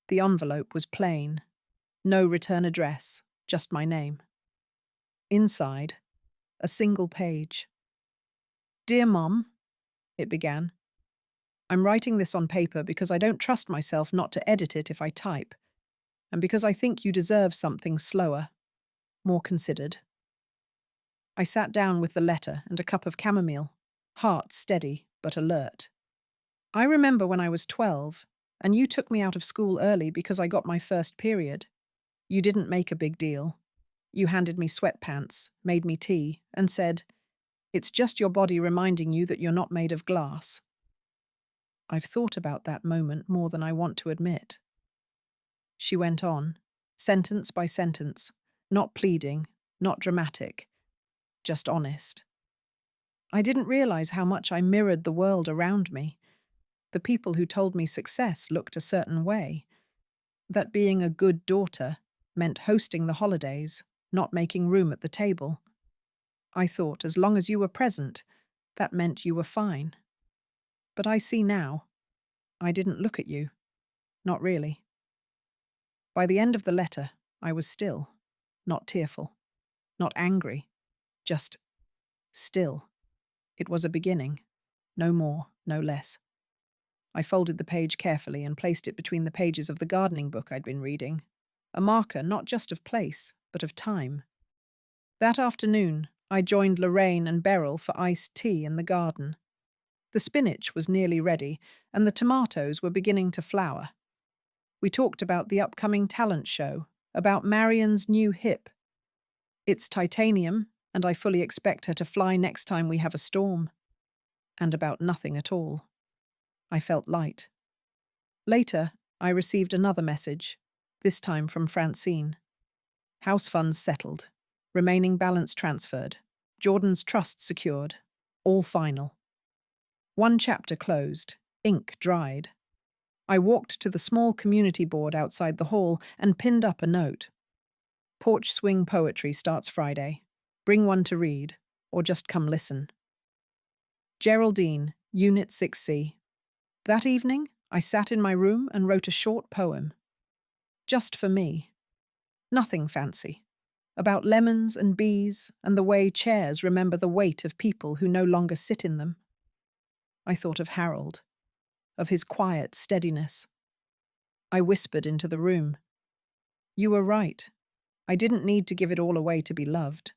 The envelope was plain. No return address, just my name. Inside, a single page. "Dear Mom," it began. "I'm writing this on paper because I don't trust myself not to edit it if I type, and because I think you deserve something slower, more considered." I sat down with the letter and a cup of chamomile, heart steady but alert. "I remember when I was 12, and you took me out of school early because I got my first period. You didn't make a big deal. You handed me sweatpants, made me tea, and said, 'It's just your body reminding you that you're not made of glass.' I've thought about that moment more than I want to admit." She went on, sentence by sentence, not pleading, not dramatic, just honest. "I didn't realize how much I mirrored the world around me. The people who told me success looked a certain way. That being a good daughter meant hosting the holidays, not making room at the table. I thought as long as you were present, that meant you were fine. But I see now, I didn't look at you. Not really." By the end of the letter, I was still, not tearful, not angry, just still. It was a beginning. No more, no less. I folded the page carefully and placed it between the pages of the gardening book I'd been reading. A marker not just of place, but of time. That afternoon, I joined Lorraine and Beryl for iced tea in the garden. The spinach was nearly ready, and the tomatoes were beginning to flower. We talked about the upcoming talent show, about Marion's new hip. It's titanium, and I fully expect her to fly next time we have a storm. And about nothing at all. I felt light. Later, I received another message, this time from Francine. House funds settled. Remaining balance transferred. Jordan's trust secured. All final. One chapter closed. Ink dried. I walked to the small community board outside the hall and pinned up a note. Porch swing poetry starts Friday. Bring one to read, or just come listen. Geraldine, Unit 6C. That evening, I sat in my room and wrote a short poem. Just for me. Nothing fancy. About lemons and bees and the way chairs remember the weight of people who no longer sit in them. I thought of Harold, of his quiet steadiness. I whispered into the room. You were right. I didn't need to give it all away to be loved.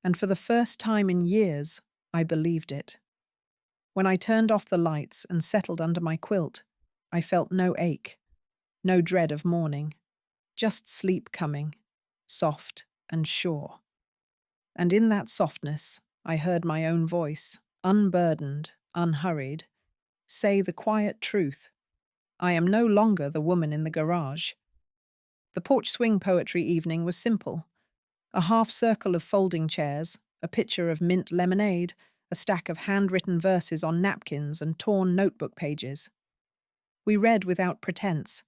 And for the first time in years, I believed it. When I turned off the lights and settled under my quilt, I felt no ache, no dread of morning, just sleep coming, soft and sure. And in that softness, I heard my own voice, unburdened, unhurried, say the quiet truth. I am no longer the woman in the garage. The porch swing poetry evening was simple. A half circle of folding chairs, a pitcher of mint lemonade, a stack of handwritten verses on napkins and torn notebook pages. We read without pretense.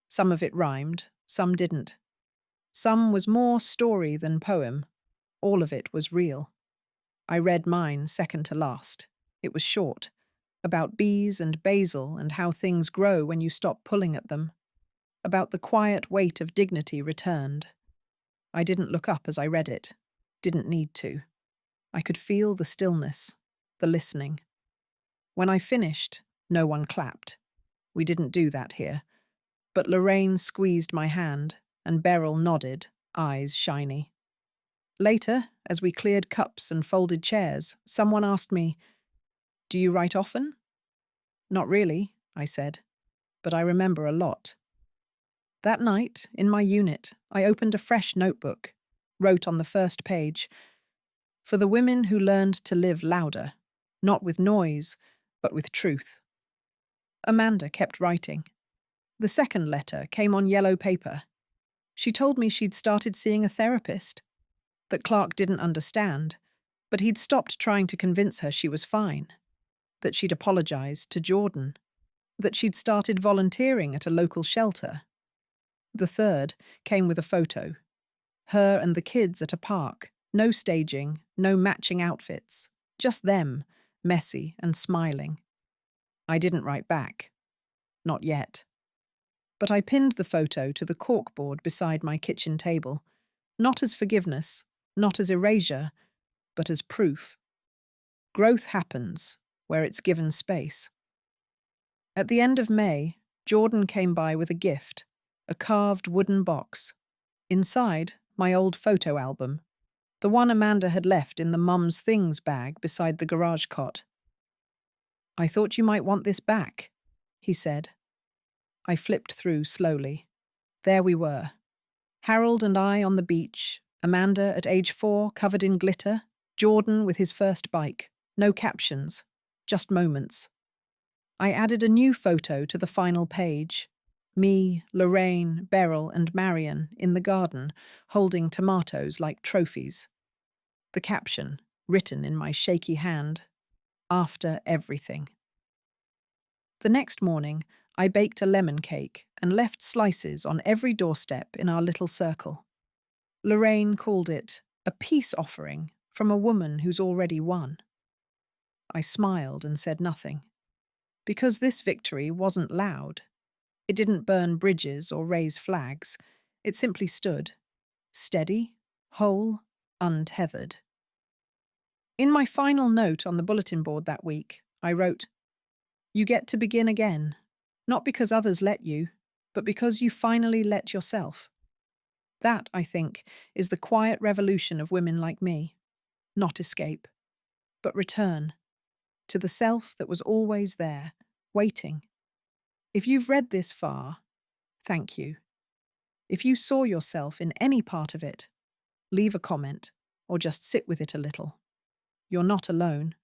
Some of it rhymed, some didn't. Some was more story than poem. All of it was real. I read mine second to last. It was short, about bees and basil and how things grow when you stop pulling at them, about the quiet weight of dignity returned. I didn't look up as I read it, didn't need to. I could feel the stillness, the listening. When I finished, no one clapped. We didn't do that here. But Lorraine squeezed my hand, and Beryl nodded, eyes shiny. Later, as we cleared cups and folded chairs, someone asked me, "Do you write often?" "Not really," I said, "but I remember a lot." That night, in my unit, I opened a fresh notebook, wrote on the first page, "For the women who learned to live louder, not with noise, but with truth." Amanda kept writing. The second letter came on yellow paper. She told me she'd started seeing a therapist, that Clark didn't understand, but he'd stopped trying to convince her she was fine, that she'd apologized to Jordan, that she'd started volunteering at a local shelter. The third came with a photo. Her and the kids at a park, no staging, no matching outfits, just them, messy and smiling. I didn't write back. Not yet. But I pinned the photo to the corkboard beside my kitchen table, not as forgiveness, not as erasure, but as proof. Growth happens where it's given space. At the end of May, Jordan came by with a gift, a carved wooden box. Inside, my old photo album, the one Amanda had left in the mum's things bag beside the garage cot. "I thought you might want this back," he said. I flipped through slowly. There we were. Harold and I on the beach, Amanda at age 4 covered in glitter, Jordan with his first bike. No captions, just moments. I added a new photo to the final page. Me, Lorraine, Beryl and Marion in the garden, holding tomatoes like trophies. The caption, written in my shaky hand, "After everything." The next morning, I baked a lemon cake and left slices on every doorstep in our little circle. Lorraine called it a peace offering from a woman who's already won. I smiled and said nothing. Because this victory wasn't loud. It didn't burn bridges or raise flags. It simply stood, steady, whole, untethered. In my final note on the bulletin board that week, I wrote, "You get to begin again, not because others let you, but because you finally let yourself." That, I think, is the quiet revolution of women like me. Not escape, but return to the self that was always there, waiting. If you've read this far, thank you. If you saw yourself in any part of it, leave a comment or just sit with it a little. You're not alone.